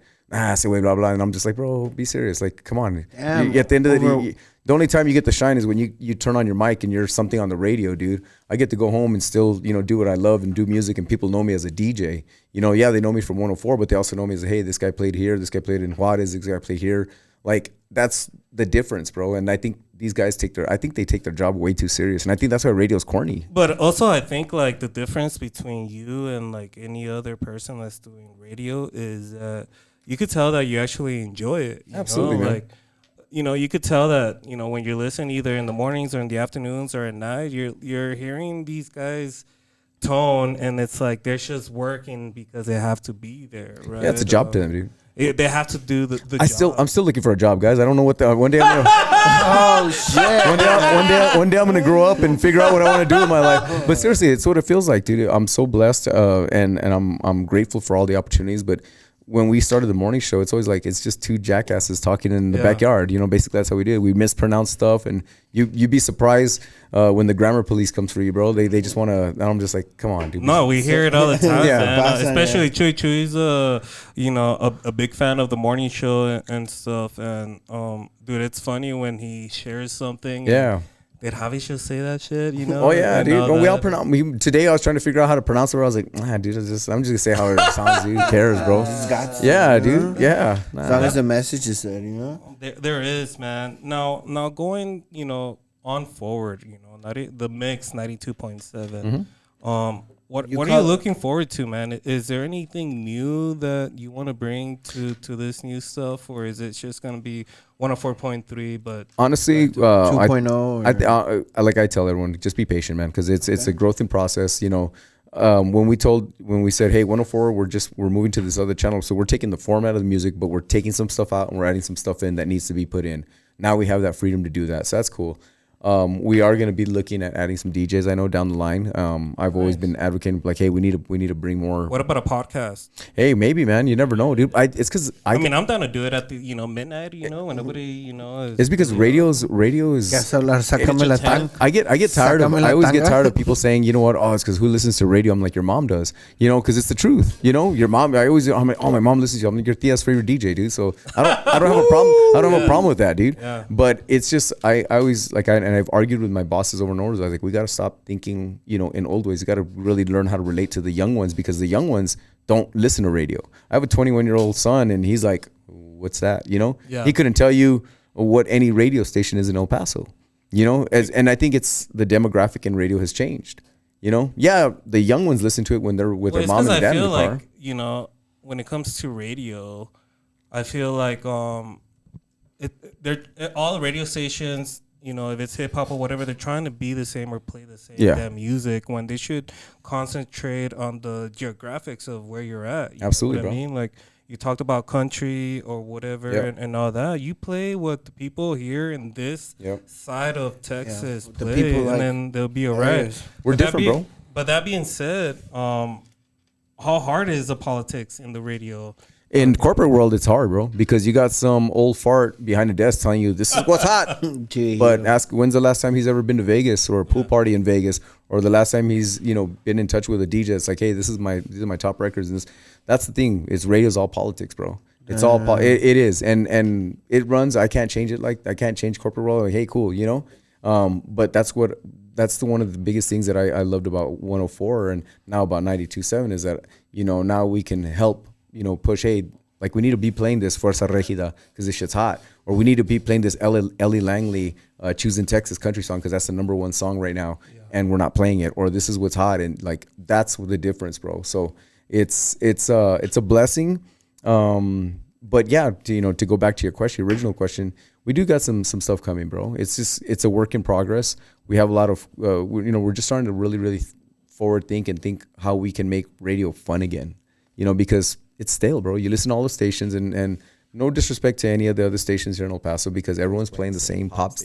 say wait, blah blah, and I'm just like, bro, be serious. Like, come on. Damn. At the end of the day, the only time you get the shine is when you turn on your mic and you're something on the radio, dude. I get to go home and still, do what I love and do music, and people know me as a DJ. Yeah, they know me from 104, but they also know me as, hey, this guy played here, this guy played in Juarez, this guy played here. Like, that's the difference, bro. And I think these guys take their job way too serious, and I think that's why radio's corny. But also, I think like the difference between you and like any other person that's doing radio is that you could tell that you actually enjoy it. Absolutely, man. Like, you could tell that, when you're listening either in the mornings or in the afternoons or at night, you're hearing these guys tone, and it's like they're just working because they have to be there, right? Yeah, it's a job to them, dude. They have to do the job. I'm still looking for a job, guys. I don't know what one day I'm gonna. Oh shit! One day I'm gonna grow up and figure out what I want to do with my life. But seriously, it's what it feels like, dude. I'm so blessed, and I'm grateful for all the opportunities. But when we started the morning show, it's always like it's just two jackasses talking in the backyard. Basically that's how we did it. We mispronounce stuff, and you'd be surprised when the grammar police comes for you, bro. They just want to. And I'm just like, come on, dude. No, we hear it all the time, Yeah. man. Especially Chuy. Chuy's a big fan of the morning show and stuff. And dude, it's funny when he shares something. Yeah. Did Javi should say that shit? Oh yeah, And dude. all But we all that. pronounce. Today I was trying to figure out how to pronounce it. I was like, dude, I'm just gonna say how it sounds. Dude, who cares, bro? Yeah, dude. Yeah. As long as the message is said, There is, man. Now going, on forward, the mix 92.7. What are you looking forward to, man? Is there anything new that you want to bring to this new stuff, or is it just gonna be 104.3? But honestly, 2.0. like I tell everyone, just be patient, man, because it's a growth in process. When we said, hey, 104, we're moving to this other channel, so we're taking the format of the music, but we're taking some stuff out and we're adding some stuff in that needs to be put in. Now we have that freedom to do that, so that's cool. We are going to be looking at adding some DJs. I know down the line. I've always been advocating like, hey, we need to bring more. what about a podcast? Hey, maybe, man. You never know, dude. It's because I'm down to do it at the midnight. When nobody is. It's because radio is. Sácame la tanga. I get tired of. Sácame la I always get tanga. tired of people saying, you know what? Oh, it's because who listens to radio? I'm like, your mom does. Because it's the truth. Your mom. I'm like, oh, my mom listens to you. I'm like, your tia's favorite DJ, dude. So I don't have a problem. I don't have a problem with that, dude. Yeah. But it's just I always and I've argued with my bosses over and over. I was like, we got to stop thinking, in old ways. We got to really learn how to relate to the young ones, because the young ones don't listen to radio. I have a 21-year-old son, and he's like, what's that? Yeah. He couldn't tell you what any radio station is in El Paso. And I think it's the demographic in radio has changed. Yeah, the young ones listen to it when they're with their mom and dad in the car. Like, when it comes to radio, I feel like all radio stations, if it's hip hop or whatever, they're trying to be the same or play the same damn music, when they should concentrate on the geographics of where you're at. Absolutely, know what bro. I mean? Like, you talked about country or whatever and all that. You play what the people here in this side of Texas play, the people and then they'll be all right. We're different, bro. But that being said, how hard is the politics in the radio? In corporate world, it's hard, bro, because you got some old fart behind the desk telling you this is what's hot. But ask when's the last time he's ever been to Vegas or a pool party in Vegas, or the last time he's been in touch with a DJ. It's like, hey, these are my top records. And that's the thing. It's radio's all politics, bro. It's all it is, and it runs. I can't change it. Like I can't change corporate world. Like, hey, cool, But that's one of the biggest things that I loved about 104 and now about 92.7 is that now we can help. Push, hey, like we need to be playing this Fuerza Regida because this shit's hot. Or we need to be playing this Ellie Langley Choosing Texas country song because that's the number one song right now and we're not playing it. Or this is what's hot. And like, that's the difference, bro. So it's a blessing. But yeah, to go back to your original question, we do got some stuff coming, bro. It's a work in progress. We have a lot of, we're just starting to really, really forward think and think how we can make radio fun again, because it's stale, bro. You listen to all the stations and no disrespect to any of the other stations here in El Paso because everyone's playing the same pop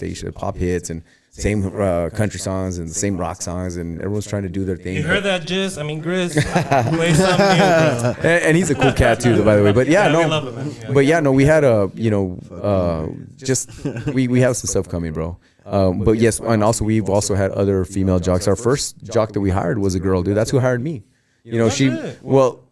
hits and same country songs and the same rock songs and everyone's trying to do their thing. You heard that, Grizz? Grizz, play something new, bro. And he's a cool cat too, by the way. But we had we had we have some stuff coming, bro. But yes, and also we've also had other female jocks. Our first jock that we hired was a girl, dude. That's who hired me.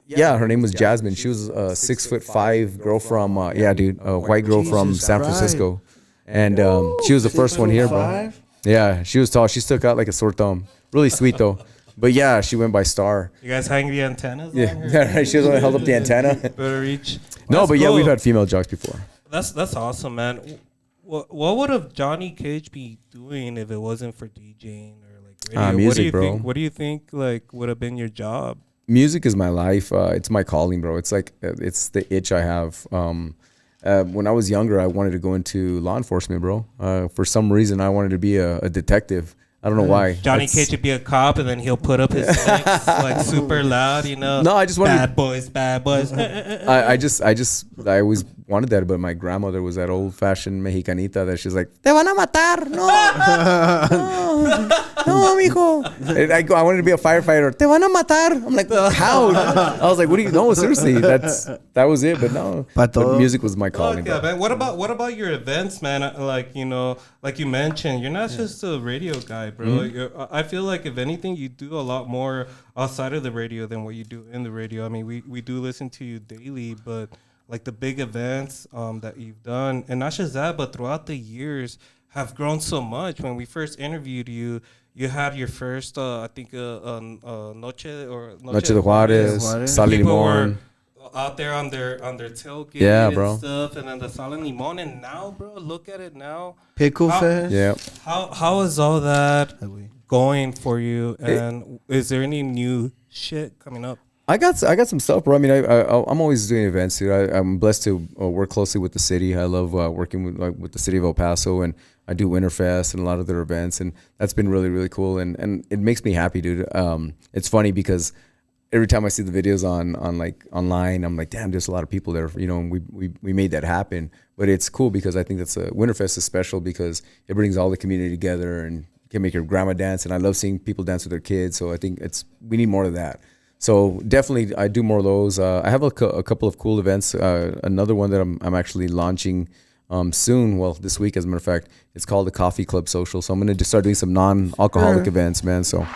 Yeah, her name was Jasmine. She was a 6'5" girl from a white girl from San Francisco, and she was the first one here, bro. Yeah, she was tall. She stuck out like a sore thumb. Really sweet though. But yeah, she went by Star. You guys hang the antennas? Yeah, she was the one that held up the antenna. Better reach. No, but cool. Yeah, we've had female jocks before. That's awesome, man. What would have Johnny Cage be doing if it wasn't for DJing or like radio? Music, bro. What do you think like would have been your job? Music is my life. It's my calling, bro. It's like it's the itch I have. When I was younger, I wanted to go into law enforcement, bro. For some reason, I wanted to be a detective. I don't know why. Johnny Cage would be a cop, and then he'll put up his mix like super loud, No, I just wanted bad boys. I always wanted that, but my grandmother was that old-fashioned mexicanita that she's like, "Te van a matar, no, no, mijo." I wanted to be a firefighter. "Te van a matar." I'm like, how? I was like, what do you? No, seriously, that was it. But no, but music was my calling. Okay, man. What about your events, man? Like like you mentioned, you're not just a radio guy, bro. Mm-hmm. I feel like if anything, you do a lot more outside of the radio than what you do in the radio. I mean, we do listen to you daily, but like the big events that you've done, and not just that, but throughout the years have grown so much. When we first interviewed you, you had your first, I think, Noche de Juarez, Sal y Limón. Out there on their tailgate and stuff, and then the Sal y Limón, and now, bro, look at it now. Pickle Fest. Yeah. How is all that going for you? And is there any new shit coming up? I got some stuff, bro. I mean, I'm always doing events, dude. I'm blessed to work closely with the city. I love working with the city of El Paso, and I do Winterfest and a lot of their events, and that's been really, really cool. And it makes me happy, dude. It's funny because every time I see the videos on like online, I'm like, damn, there's a lot of people there. And we made that happen. But it's cool because I think that's Winterfest is special because it brings all the community together and you can make your grandma dance. And I love seeing people dance with their kids. So I think we need more of that. So definitely, I do more of those. I have a couple of cool events. Another one that I'm actually launching soon. Well, this week, as a matter of fact, it's called the Coffee Club Social. So I'm going to start doing some non-alcoholic events, man. So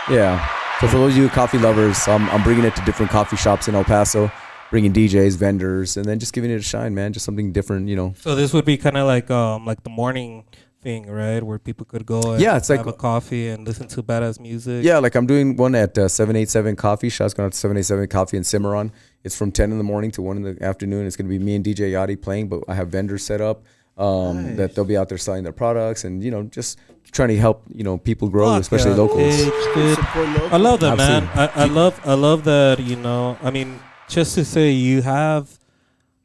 yeah. So for those of you coffee lovers, I'm bringing it to different coffee shops in El Paso, bringing DJs, vendors, and then just giving it a shine, man. Just something different, So this would be kind of like the morning thing, right? Where people could go and it's have a coffee and listen to badass music. Yeah, like I'm doing one at 787 Coffee. Shots going out to 787 Coffee in Cimarron. It's from 10 in the morning to 1 in the afternoon. It's going to be me and DJ Yachty playing, but I have vendors set up that they'll be out there selling their products and, just trying to help, people grow, especially locals. I love that, man. I love that, I mean, just to say you have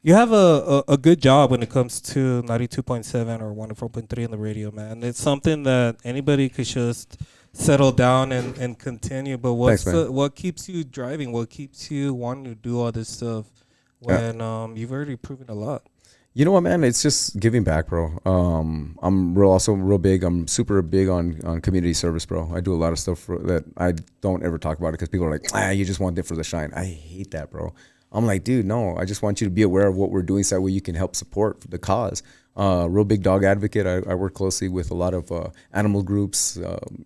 a good job when it comes to 92.7 or 104.3 in the radio, man. It's something that anybody could just settle down and continue. But what keeps you driving? What keeps you wanting to do all this stuff when you've already proven a lot? You know what, man? It's just giving back, bro. I'm real big. I'm super big on community service, bro. I do a lot of stuff that I don't ever talk about it because people are like, you just want it for the shine. I hate that, bro. I'm like, dude, no. I just want you to be aware of what we're doing so that way you can help support the cause. Real big dog advocate. I work closely with a lot of animal groups.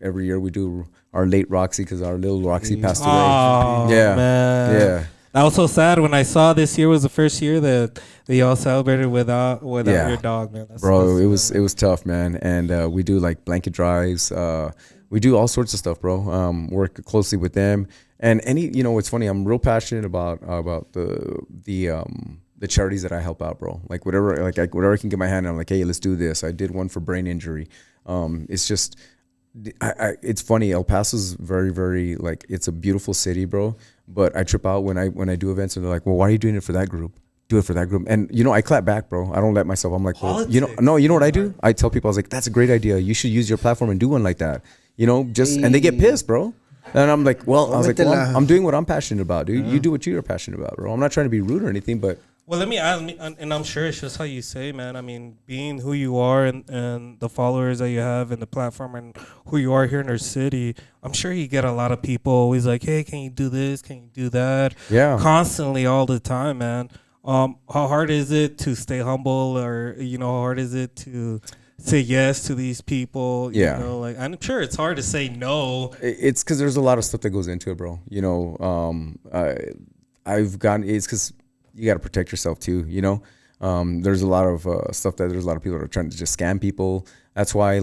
Every year we do our late Roxy because our little Roxy passed away. Oh, yeah, man. yeah. I was so sad when I saw this year was the first year that y'all celebrated without your dog, man. Bro, it was tough, man. And we do like blanket drives. We do all sorts of stuff, bro. Work closely with them. And it's funny. I'm real passionate about the charities that I help out, bro. Like whatever I can get my hand on. I'm like, hey, let's do this. I did one for brain injury. It's just. It's funny. El Paso's very, very like it's a beautiful city, bro. But I trip out when I do events and they're like, well, why are you doing it for that group? Do it for that group. And I clap back, bro. I don't let myself. I'm like, well, you know what I do? I tell people, I was like, that's a great idea. You should use your platform and do one like that. And they get pissed, bro. And I'm like, I'm doing what I'm passionate about, dude. You do what you're passionate about, bro. I'm not trying to be rude or anything, but. Well, let me ask, and I'm sure it's just how you say, man. I mean, being who you are and the followers that you have and the platform and who you are here in our city, I'm sure you get a lot of people always like, hey, can you do this? Can you do that? Yeah. Constantly, all the time, man. How hard is it to stay humble, or how hard is it to say yes to these people? Yeah. I'm sure it's hard to say no. It's because there's a lot of stuff that goes into it, bro. It's because you got to protect yourself too, there's a lot of stuff that there's a lot of people that are trying to just scam people. That's why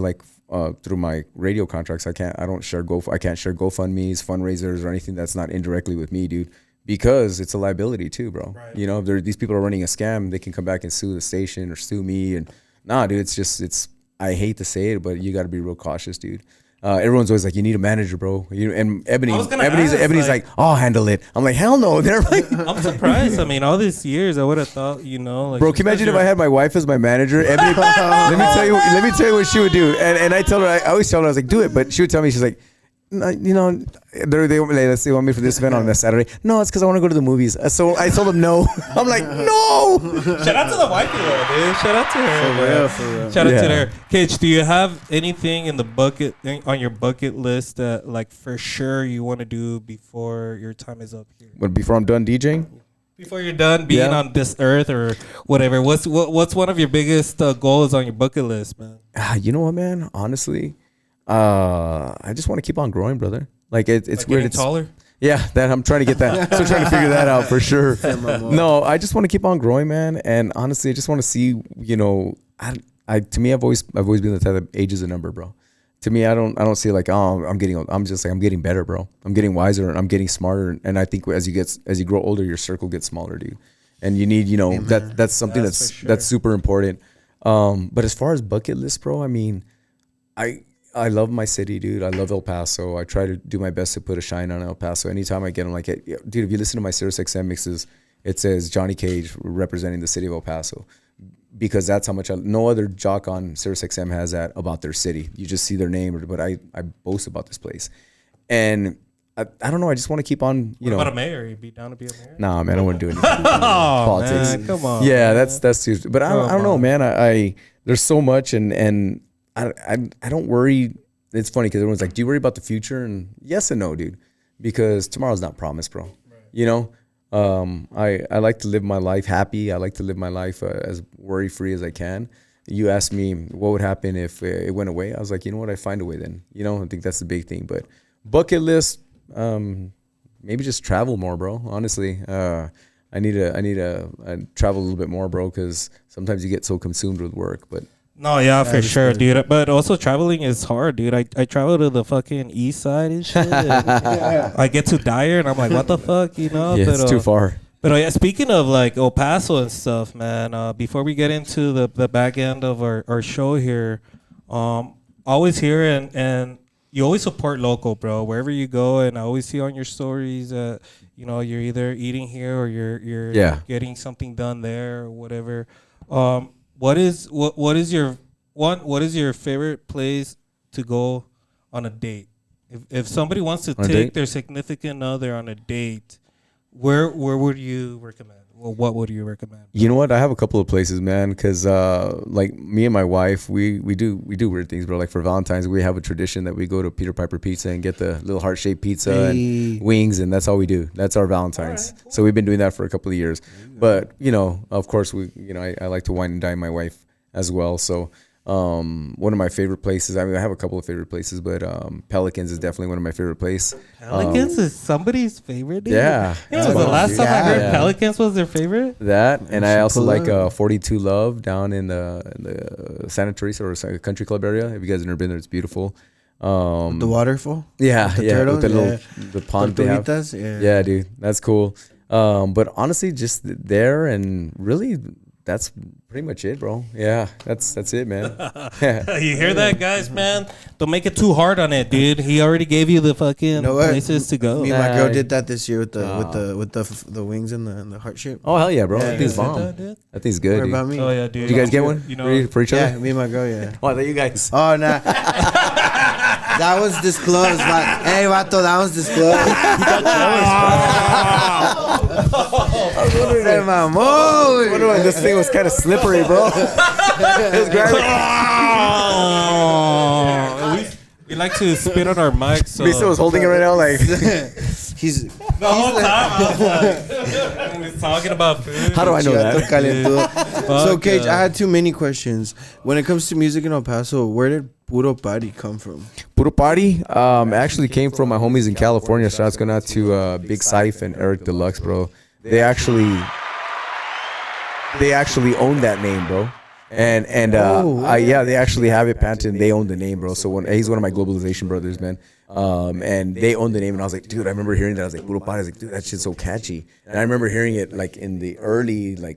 through my radio contracts, I can't share GoFundMe's, fundraisers, or anything that's not indirectly with me, dude, because it's a liability too, bro. Right. These people are running a scam. They can come back and sue the station or sue me. And nah, dude, I hate to say it, but you got to be real cautious, dude. Everyone's always like, you need a manager, bro. And Ebony's like, I'll handle it. I'm like, hell no. They're like, I'm surprised. I mean, all these years, I would have thought, bro. Can you imagine if I had my wife as my manager? Ebony, let me tell you what she would do. And I always tell her, I was like, do it. But she would tell me, she's like, they want me for this event on a Saturday. No, it's because I want to go to the movies. So I told them no. I'm like, no. Shout out to the wifey though, dude. Shout out to her. For real. Shout out to her. Kage, do you have anything on your bucket list that like for sure you want to do before your time is up here? But before I'm done DJing? Before you're done being on this earth or whatever, what's one of your biggest goals on your bucket list, man? You know what, man? Honestly, I just want to keep on growing, brother. Like it's weird. It's taller. Yeah, that I'm trying to get that. Still trying to figure that out for sure. No, I just want to keep on growing, man. And honestly, I just want to see. To me, I've always been the type of age is a number, bro. To me, I don't see like, oh, I'm getting old. I'm just like, I'm getting better, bro. I'm getting wiser and I'm getting smarter. And I think as you grow older, your circle gets smaller, dude. And you need, that's something that's super important. But as far as bucket list, bro, I mean, I love my city, dude. I love El Paso. I try to do my best to put a shine on El Paso. Anytime I get, I'm like, hey, dude, if you listen to my Sirius XM mixes, it says JOHNNY KAGE representing the city of El Paso. Because that's how much no other jock on Sirius XM has that about their city. You just see their name, but I boast about this place. And I don't know. I just want to keep on, What about a mayor? You'd be down to be a mayor? Nah, man, I don't want to do anything. Politics. Man, come on. Yeah, man. That's too. But I don't know, man. I there's so much, and I don't worry. It's funny because everyone's like, do you worry about the future? And yes and no, dude, because tomorrow's not promised, bro. Right. I like to live my life happy. I like to live my life as worry-free as I can. You asked me what would happen if it went away. I was like, you know what? I'd find a way then. I think that's the big thing. But bucket list, maybe just travel more, bro. Honestly, I need to travel a little bit more, bro, because sometimes you get so consumed with work. But no, yeah, for sure, dude. But also traveling is hard, dude. I travel to the fucking east side and shit. I get to Dyer and I'm like, what the fuck, Yeah, it's too far. But yeah, speaking of like El Paso and stuff, man, before we get into the back end of our show here, always here and you always support local, bro. Wherever you go, and I always see on your stories that you're either eating here or you're getting something done there or whatever. What is your favorite place to go on a date? If somebody wants to take their significant other on a date, where would you recommend? Well, what would you recommend? You know what? I have a couple of places, man. Because like me and my wife, we do weird things, bro. Like for Valentine's, we have a tradition that we go to Peter Piper Pizza and get the little heart-shaped pizza and wings, and that's all we do. That's our Valentine's. Right, cool. So we've been doing that for a couple of years. But you know, of course, I like to wine and dine my wife as well. So one of my favorite places. I mean, I have a couple of favorite places, but Pelicans is definitely one of my favorite places. Pelicans is somebody's favorite. Dude. Yeah, you know, the last time I heard Pelicans was their favorite. That, and I also like 42 Love down in the Santa Teresa or Country Club area. If you guys have never been there, it's beautiful. With the waterfall. Yeah, with the turtles, with the little the pond they have. Yeah, dude, that's cool. But honestly, just there and really. That's pretty much it, bro. Yeah, that's it, man. You hear that, guys, man? Don't make it too hard on it, dude. He already gave you the fucking places to go. Me and my girl did that this year with the wings and the heart shape. Oh hell yeah, bro! That thing's bomb. That thing's good. What about me? Oh yeah, dude. Did you guys get one? You know, for each other? Yeah, me and my girl. Yeah. Oh, that you guys. Oh nah. That was disclosed. Hey, vato, that was disclosed. This thing was kind of slippery, bro. It was we like to spit on our mics. So. Misa was holding it right now, like he's the whole time. He's talking about food. How do I know that? So, Cage, I had too many questions. When it comes to music in El Paso, where did Puro Party come from? Puro Party actually came from my homies in California. Shoutouts going out to Big Syph and Eric Deluxe, bro. They actually own that name, bro. And they actually have it patented. They own the name, bro. So he's one of my globalization brothers, man. And they own the name, and I was like, dude, I remember hearing that. I was like, Puro Party. I was like, dude, that shit's so catchy. And I remember hearing it like in the early, I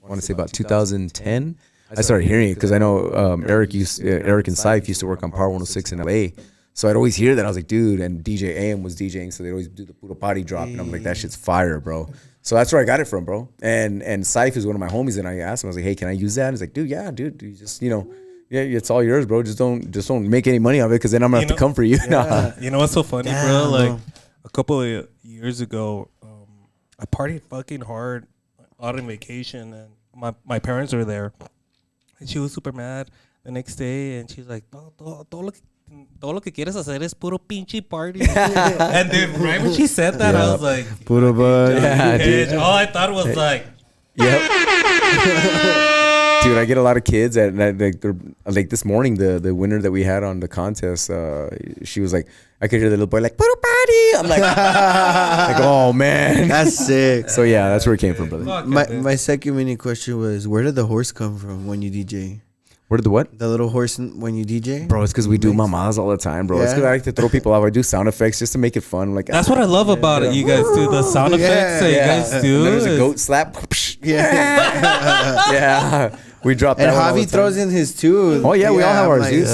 want to say about 2010. I started hearing it because I know Eric and Syph used to work on Power 106 in LA. So I'd always hear that. I was like, dude, and DJ AM was DJing, so they'd always do the Puro Party drop, and I'm like, that shit's fire, bro. So that's where I got it from, bro. And Syph is one of my homies, and I asked him, I was like, hey, can I use that? And he's like, dude, yeah, dude, you just, yeah, it's all yours, bro. Just don't make any money of it, because then I'm gonna have to come for you. Yeah. You know what's so funny, bro? Like a couple of years ago, I partied fucking hard out on vacation, and my parents were there, and she was super mad the next day, and she's like, todo lo que quieres hacer es puro pinche party. And then right when she said that, I was like, Puro party. Yeah, dude. All I thought was like, yep. Dude, I get a lot of kids that like this morning, the winner that we had on the contest, she was like, I could hear the little boy like, Puro Party. I'm like, oh man, that's sick. So yeah, that's where it came from, brother. My second mini question was, where did the horse come from when you DJ? Where did the what? The little horse when you DJ? Bro, it's because we do mamadas all the time, bro. It's because I like to throw people off. I do sound effects just to make it fun. Like that's what I love about it. You guys do the sound effects that you guys do. There's a goat slap. Yeah. We drop that. And Javi throws in his too. Oh yeah, we all have ours, dude.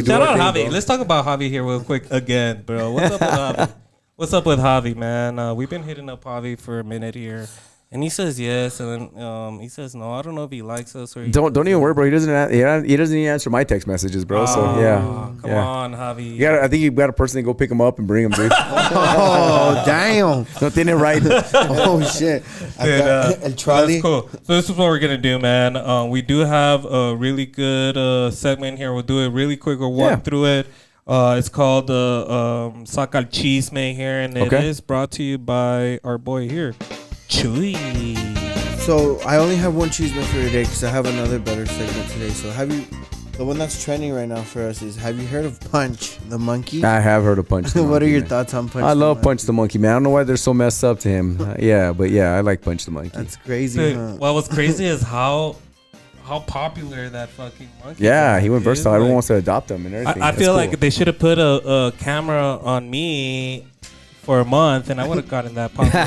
Shout out Javi. Let's talk about Javi here real quick again, bro. What's up with Javi? What's up with Javi, man? We've been hitting up Javi for a minute here. And he says yes, and then he says no. I don't know if he likes us or don't even worry, bro. He doesn't even answer my text messages, bro. So yeah, come on, Javi. I think you got a person to go pick him up and bring him, dude. Oh damn! Don't think it right. Oh shit! El trolley. That's cool. So this is what we're gonna do, man. We do have a really good segment here. We'll do it really quick. We'll walk through it. It's called Saca el Chisme here, and it is brought to you by our boy here, Chuy. So I only have one cheeseman for today because I have another better segment today. So the one that's trending right now for us is, have you heard of Punch the Monkey? I have heard of Punch the Monkey. What are your thoughts on Punch? I love Punch the Monkey, man. I don't know why they're so messed up to him. But I like Punch the Monkey. That's crazy. Dude, huh? What was crazy is how popular that fucking monkey he went versatile. Everyone wants to adopt him and everything. I feel like they should have put a camera on me for a month, and I would have gotten that popular.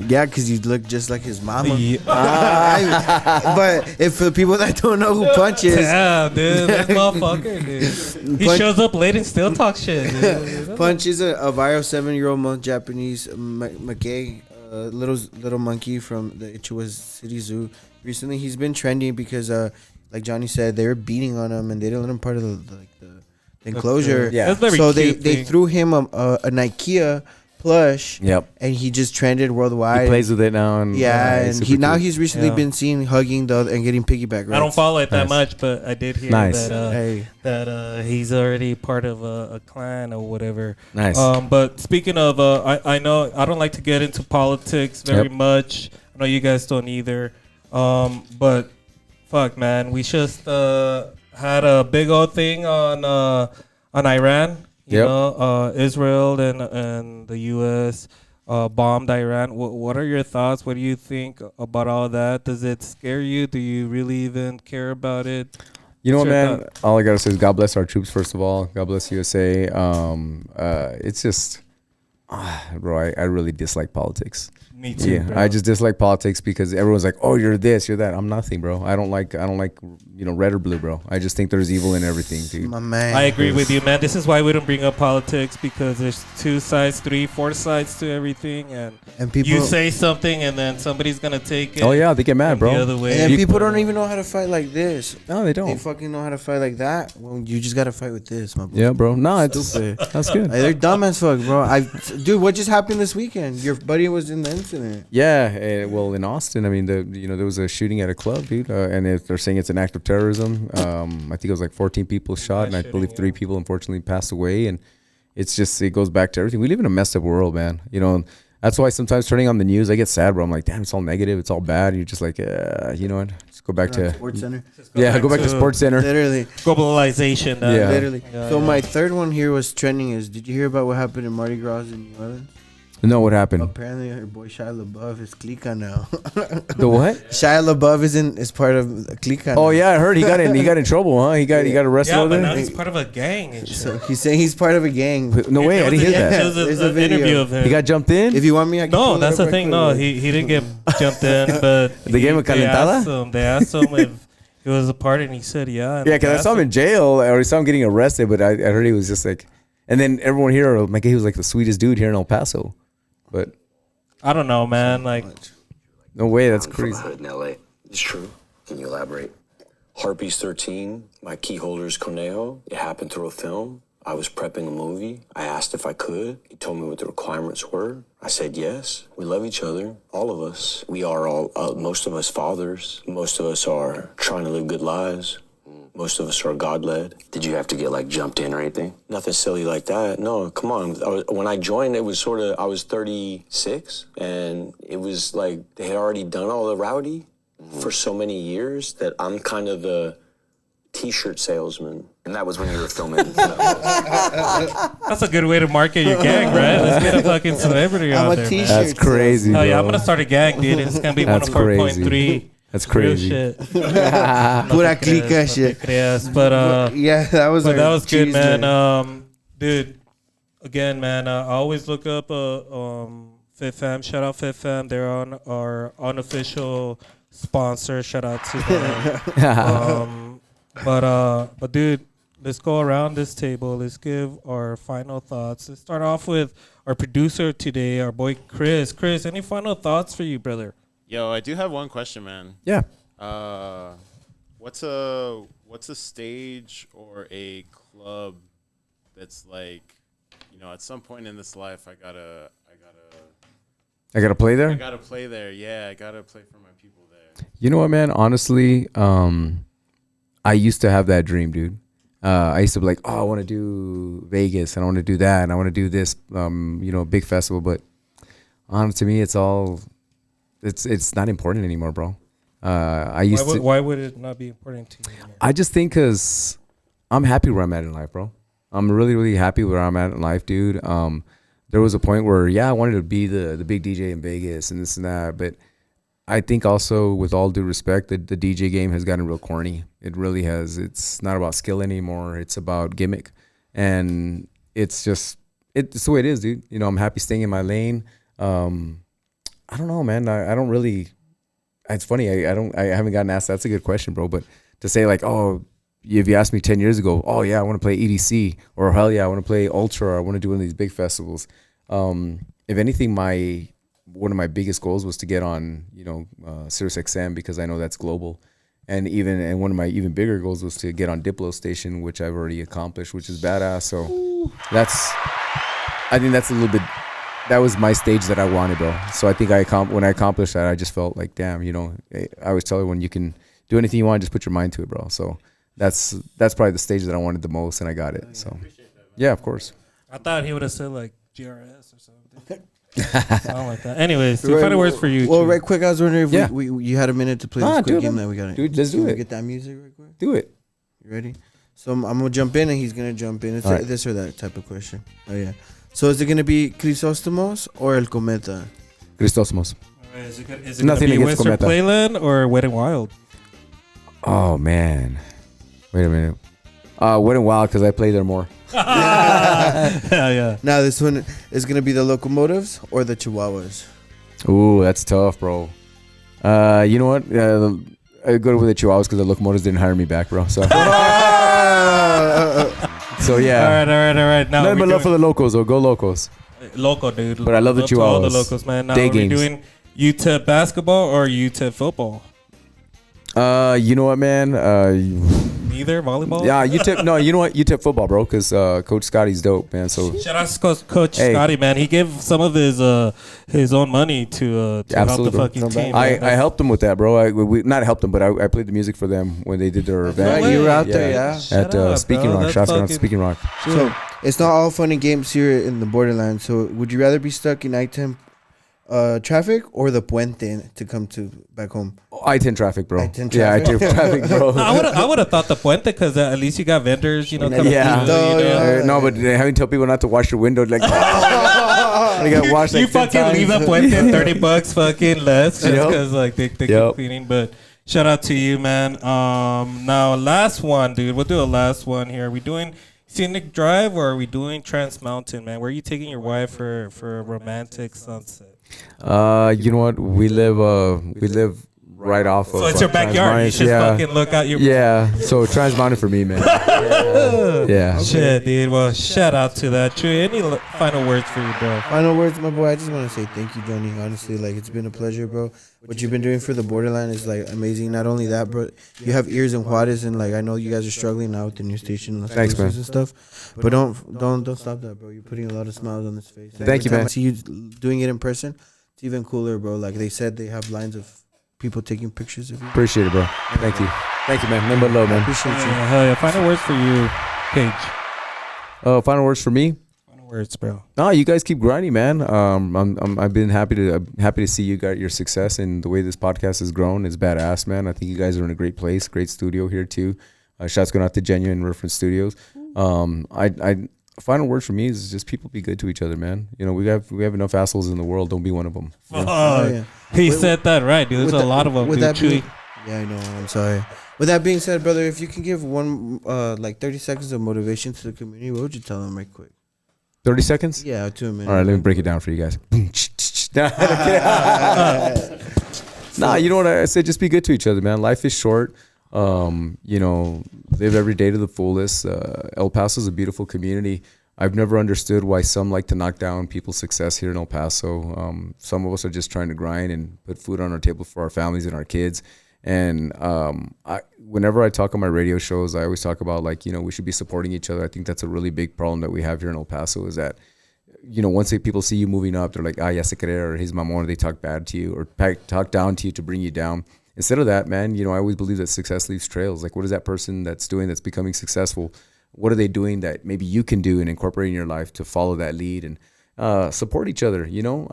Yeah, because you look just like his mama. But if for people that don't know who Punch is, dude, this motherfucker, dude. He shows up late and still talks shit. Dude. Punch is a viral 7-year-old Japanese macaque, little monkey from the Ichiwa City Zoo. Recently, he's been trending because, like Johnny said, they were beating on him and they didn't let him part of the enclosure. Yeah, so they threw him an IKEA plush. Yep. And he just trended worldwide. He plays with it now. And, and he's recently been seen hugging the other and getting piggyback rights. I don't follow it that much, but I did hear that that he's already part of a clan or whatever. Nice. But speaking of, I know I don't like to get into politics very much. I know you guys don't either. But fuck, man, we just had a big old thing on Iran. You know, Israel and the U.S. Bombed Iran. What are your thoughts? What do you think about all that? Does it scare you? Do you really even care about it? You know what, man? All I gotta say is God bless our troops, first of all. God bless USA. It's just, bro, I really dislike politics. Me too. Yeah, bro. I just dislike politics because everyone's like, "Oh, you're this, you're that." I'm nothing, bro. I don't like, red or blue, bro. I just think there's evil in everything, dude. My man. I agree with you, man. This is why we don't bring up politics, because there's 2 sides, 3, 4 sides to everything, and people, you say something and then somebody's gonna take it. Oh yeah, they get mad, bro. The other way. And people don't even know how to fight like this. No, they don't. They fucking know how to fight like that. Well, you just gotta fight with this, my boy. Yeah, bro. No, it's stupid. That's good. They're dumb as fuck, bro. Dude, what just happened this weekend? Your buddy was in the incident. Yeah. Well, in Austin, I mean, there was a shooting at a club, dude, and they're saying it's an act of terrorism. I think it was like 14 people shot, and I believe 3 people unfortunately passed away. And it's just, it goes back to everything. We live in a messed up world, man. You know, that's why sometimes turning on the news, I get sad, bro. I'm like, damn, it's all negative, it's all bad. And you're just like, you know what? Just go back to Sports Center. Go back to Sports Center. Literally, globalization. Literally. So my third one here was trending. Did you hear about what happened in Mardi Gras in New Orleans? No, what happened? Apparently, her boy Shia LaBeouf is Clica now. The what? Shia LaBeouf is part of Clica. Oh yeah, I heard he got in trouble, huh? He got arrested. Yeah, but now he's part of a gang. And shit. So he's saying he's part of a gang. No way, I didn't hear that. There's a interview of him. He got jumped in. If you want me, I can. No, that's the thing. No, he didn't get jumped in, but they gave him a calentada. They asked him if he was a part, and he said yeah. Yeah, because I saw him in jail, or I saw him getting arrested, but I heard he was just like, and then everyone here, like, he was like the sweetest dude here in El Paso, but. I don't know, man. Like, no way, that's crazy. From the hood in LA. It's true. Can you elaborate? Harpies 13, my key holder is Conejo. It happened through a film. I was prepping a movie. I asked if I could. He told me what the requirements were. I said yes. We love each other, all of us. We are most of us fathers. Most of us are trying to live good lives. Most of us are God-led. Did you have to get, like, jumped in or anything? Nothing silly like that. No, come on. When I joined, it was I was 36, and it was like they had already done all the rowdy for so many years that I'm kind of the T-shirt salesman. And that was when you were filming. That's a good way to market your gang, right? Let's get a fucking celebrity out there, man. That's crazy, Hell bro. yeah, I'm going to start a gang, dude. It's going to be 104.3. That's crazy. Shit. Pura clica shit. But yeah, that was good, man. Dude, again, man, I always look up Fit Fam. Shout out Fit Fam. They're on our unofficial sponsor. Shout out to them. But dude, let's go around this table. Let's give our final thoughts. Let's start off with our producer today, our boy Chris. Chris, any final thoughts for you, brother? Yo, I do have one question, man. Yeah. What's a stage or a club that's like, you know, at some point in this life, I gotta play there. I gotta play there. Yeah, I gotta play for my people there. You know what, man? Honestly, I used to have that dream, dude. I used to be like, oh, I want to do Vegas, and I want to do that, and I want to do this, big festival. But to me, it's all. It's not important anymore, bro. Why would it not be important to you anymore? I just think because I'm happy where I'm at in life, bro. I'm really, really happy where I'm at in life, dude. There was a point where, I wanted to be the big DJ in Vegas and this and that. But I think also, with all due respect, the DJ game has gotten real corny. It really has. It's not about skill anymore. It's about gimmick. And it's the way it is, dude. You know, I'm happy staying in my lane. I don't know, man. I don't really. It's funny. I haven't gotten asked. That's a good question, bro. But to say like, oh, if you asked me 10 years ago, oh yeah, I want to play EDC, or hell yeah, I want to play Ultra, or I want to do one of these big festivals. If anything, one of my biggest goals was to get on, Sirius XM, because I know that's global, and one of my even bigger goals was to get on Diplo station, which I've already accomplished, which is badass. So I think that's a little bit that was my stage that I wanted, bro. So I think when I accomplished that, I just felt like, damn, you know, I always tell everyone, you can do anything you want, just put your mind to it, bro. So that's probably the stage that I wanted the most, and I got it. So yeah, of course. I thought he would have said like GRS or something. Something like that. Anyways, so final words for you. Well, Chuy. right quick, I was wondering if you had a minute to play this quick game that we got. Dude, let's do it. Get that music right quick. Do it. You ready? So I'm gonna jump in and he's gonna jump in. It's All right. this or that type of question. Oh yeah. So is it gonna be Crisóstomos or El Cometa? Crisóstomos. Alright, is it Nothing gonna be against Western Cometa. Playland or Wet and Wild? Oh man, wait a minute. Wet and Wild, because I play there more. Yeah. Now this one is gonna be the Locomotives or the Chihuahuas. Ooh, that's tough, bro. You know what? I go with the Chihuahuas because the Locomotives didn't hire me back, bro. So, so yeah. All right. Now Nothing but love for the locals, though. Go locals. Loco, dude. But I love the to all the Chihuahuas. locals, man. Now, Day are we games. doing UTEP basketball or UTEP football? You know what, man? Neither volleyball. Yeah, UTEP. No, you know what? UTEP football, bro. Because Coach Scotty's dope, man. So Shout out to Coach Hey. Scotty, man. He gave some of his own money to help the Absolutely, bro. fucking team. I man. helped him with that, bro. We not helped him, but I played the music for them when they did their event. Right, you were out there, yeah. Shut At up, Speaking bro. Rock. That's Shots out to fucking- Speaking Rock. So it's not all fun and games here in the borderland. So would you rather be stuck in I-10 traffic or the Puente to come to back home? I-10 traffic, bro. I-10 Yeah, traffic. I-10 traffic, bro. No, I would have thought the Puente because at least you got vendors, you know. Coming Yeah. through, you know. No, but having to tell people not to wash your window, like, they got washed like You 10 fucking leave times. the Puente $30 fucking less just Yep. because like they keep Yep. cleaning. But shout out to you, man. Now last one, dude. We'll do a last one here. Are we doing Scenic Drive or are we doing Trans Mountain, man? Where are you taking your wife for a romantic sunset? You know what? We live right off of. So it's your backyard. You should fucking look out your. Yeah. So Trans Mountain for me, man. Yeah. Shit, dude. Well, shout out to that. Chuy, any final words for you, bro? Final words, my boy. I just want to say thank you, Johnny. Honestly, like it's been a pleasure, bro. What you've been doing for the borderline is like amazing. Not only that, bro, you have ears in Juarez, and like I know you guys are struggling now with the new station, Las Thanks, Cruces man. and stuff. But don't stop that, bro. You're putting a lot of smiles on this face. Thank you, Every time man. I see you doing it in person, it's even cooler, bro. Like they said, they have lines of people taking pictures of you. Appreciate it, bro. Thank you, man. Nothing but love, man. Appreciate you. Yeah, hell yeah. Final words for you, Cage. Final words for me. Final words, bro. No, you guys keep grinding, man. I've been happy to see you got your success and the way this podcast has grown is badass, man. I think you guys are in a great place, great studio here too. Shots going out to Genuine Reference Studios. Final word for me is just people be good to each other, man. You know, we have enough assholes in the world. Don't be one of them. You know? Oh, yeah. He said that right, dude. There's a lot of them, dude. Chuy. Yeah, I know. I'm sorry. With that being said, brother, if you can give one, 30 seconds of motivation to the community, what would you tell them right quick? 30 seconds? Yeah, 2 minutes. All right, let me break it down for you guys. Nah, you know what I said? Just be good to each other, man. Life is short. You know, live every day to the fullest. El Paso is a beautiful community. I've never understood why some like to knock down people's success here in El Paso. Some of us are just trying to grind and put food on our table for our families and our kids. And whenever I talk on my radio shows, I always talk about, like, you know, we should be supporting each other. I think that's a really big problem that we have here in El Paso is that, you know, once people see you moving up, they're like, ya se cree, or his mamón, or they talk bad to you or talk down to you to bring you down. Instead of that, man, you know, I always believe that success leaves trails. Like, what is that person that's becoming successful? What are they doing that maybe you can do and incorporate in your life to follow that lead and support each other? You know,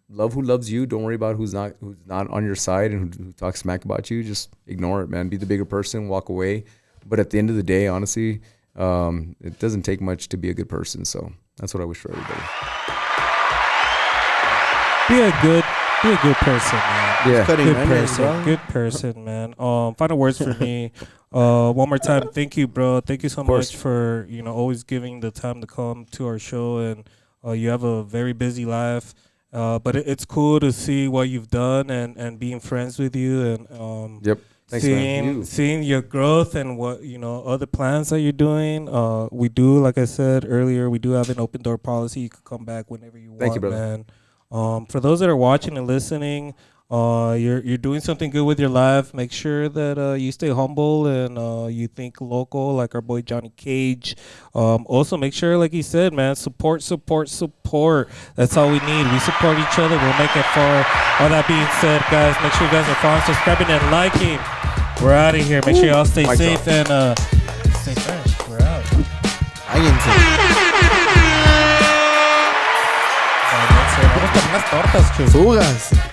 love who loves you. Don't worry about who's not on your side and who talks smack about you. Just ignore it, man. Be the bigger person, walk away. But at the end of the day, honestly, it doesn't take much to be a good person. So that's what I wish for everybody. Be a good person, man. Yeah. Good person, man. Final words for me. One more time, thank you, bro. Thank you so much for, you know, always giving the time to come to our show. And you have a very busy life, but it's cool to see what you've done and being friends with you and Yep. Thanks, seeing your growth and what, you know, other plans that you're doing. We do, like I said earlier, we do have an open door policy. You can come back whenever you want, Thank you, brother. man. For those that are watching and listening, You're doing something good with your life. Make sure that you stay humble and you think local, like our boy Johnny Cage. Also, make sure, like he said, man, support. That's all we need. We support each other. We'll make it far. All that being said, guys, make sure you guys are following, subscribing, and liking. We're out of here. Make sure y'all stay safe and stay fresh. We're out. Fugas.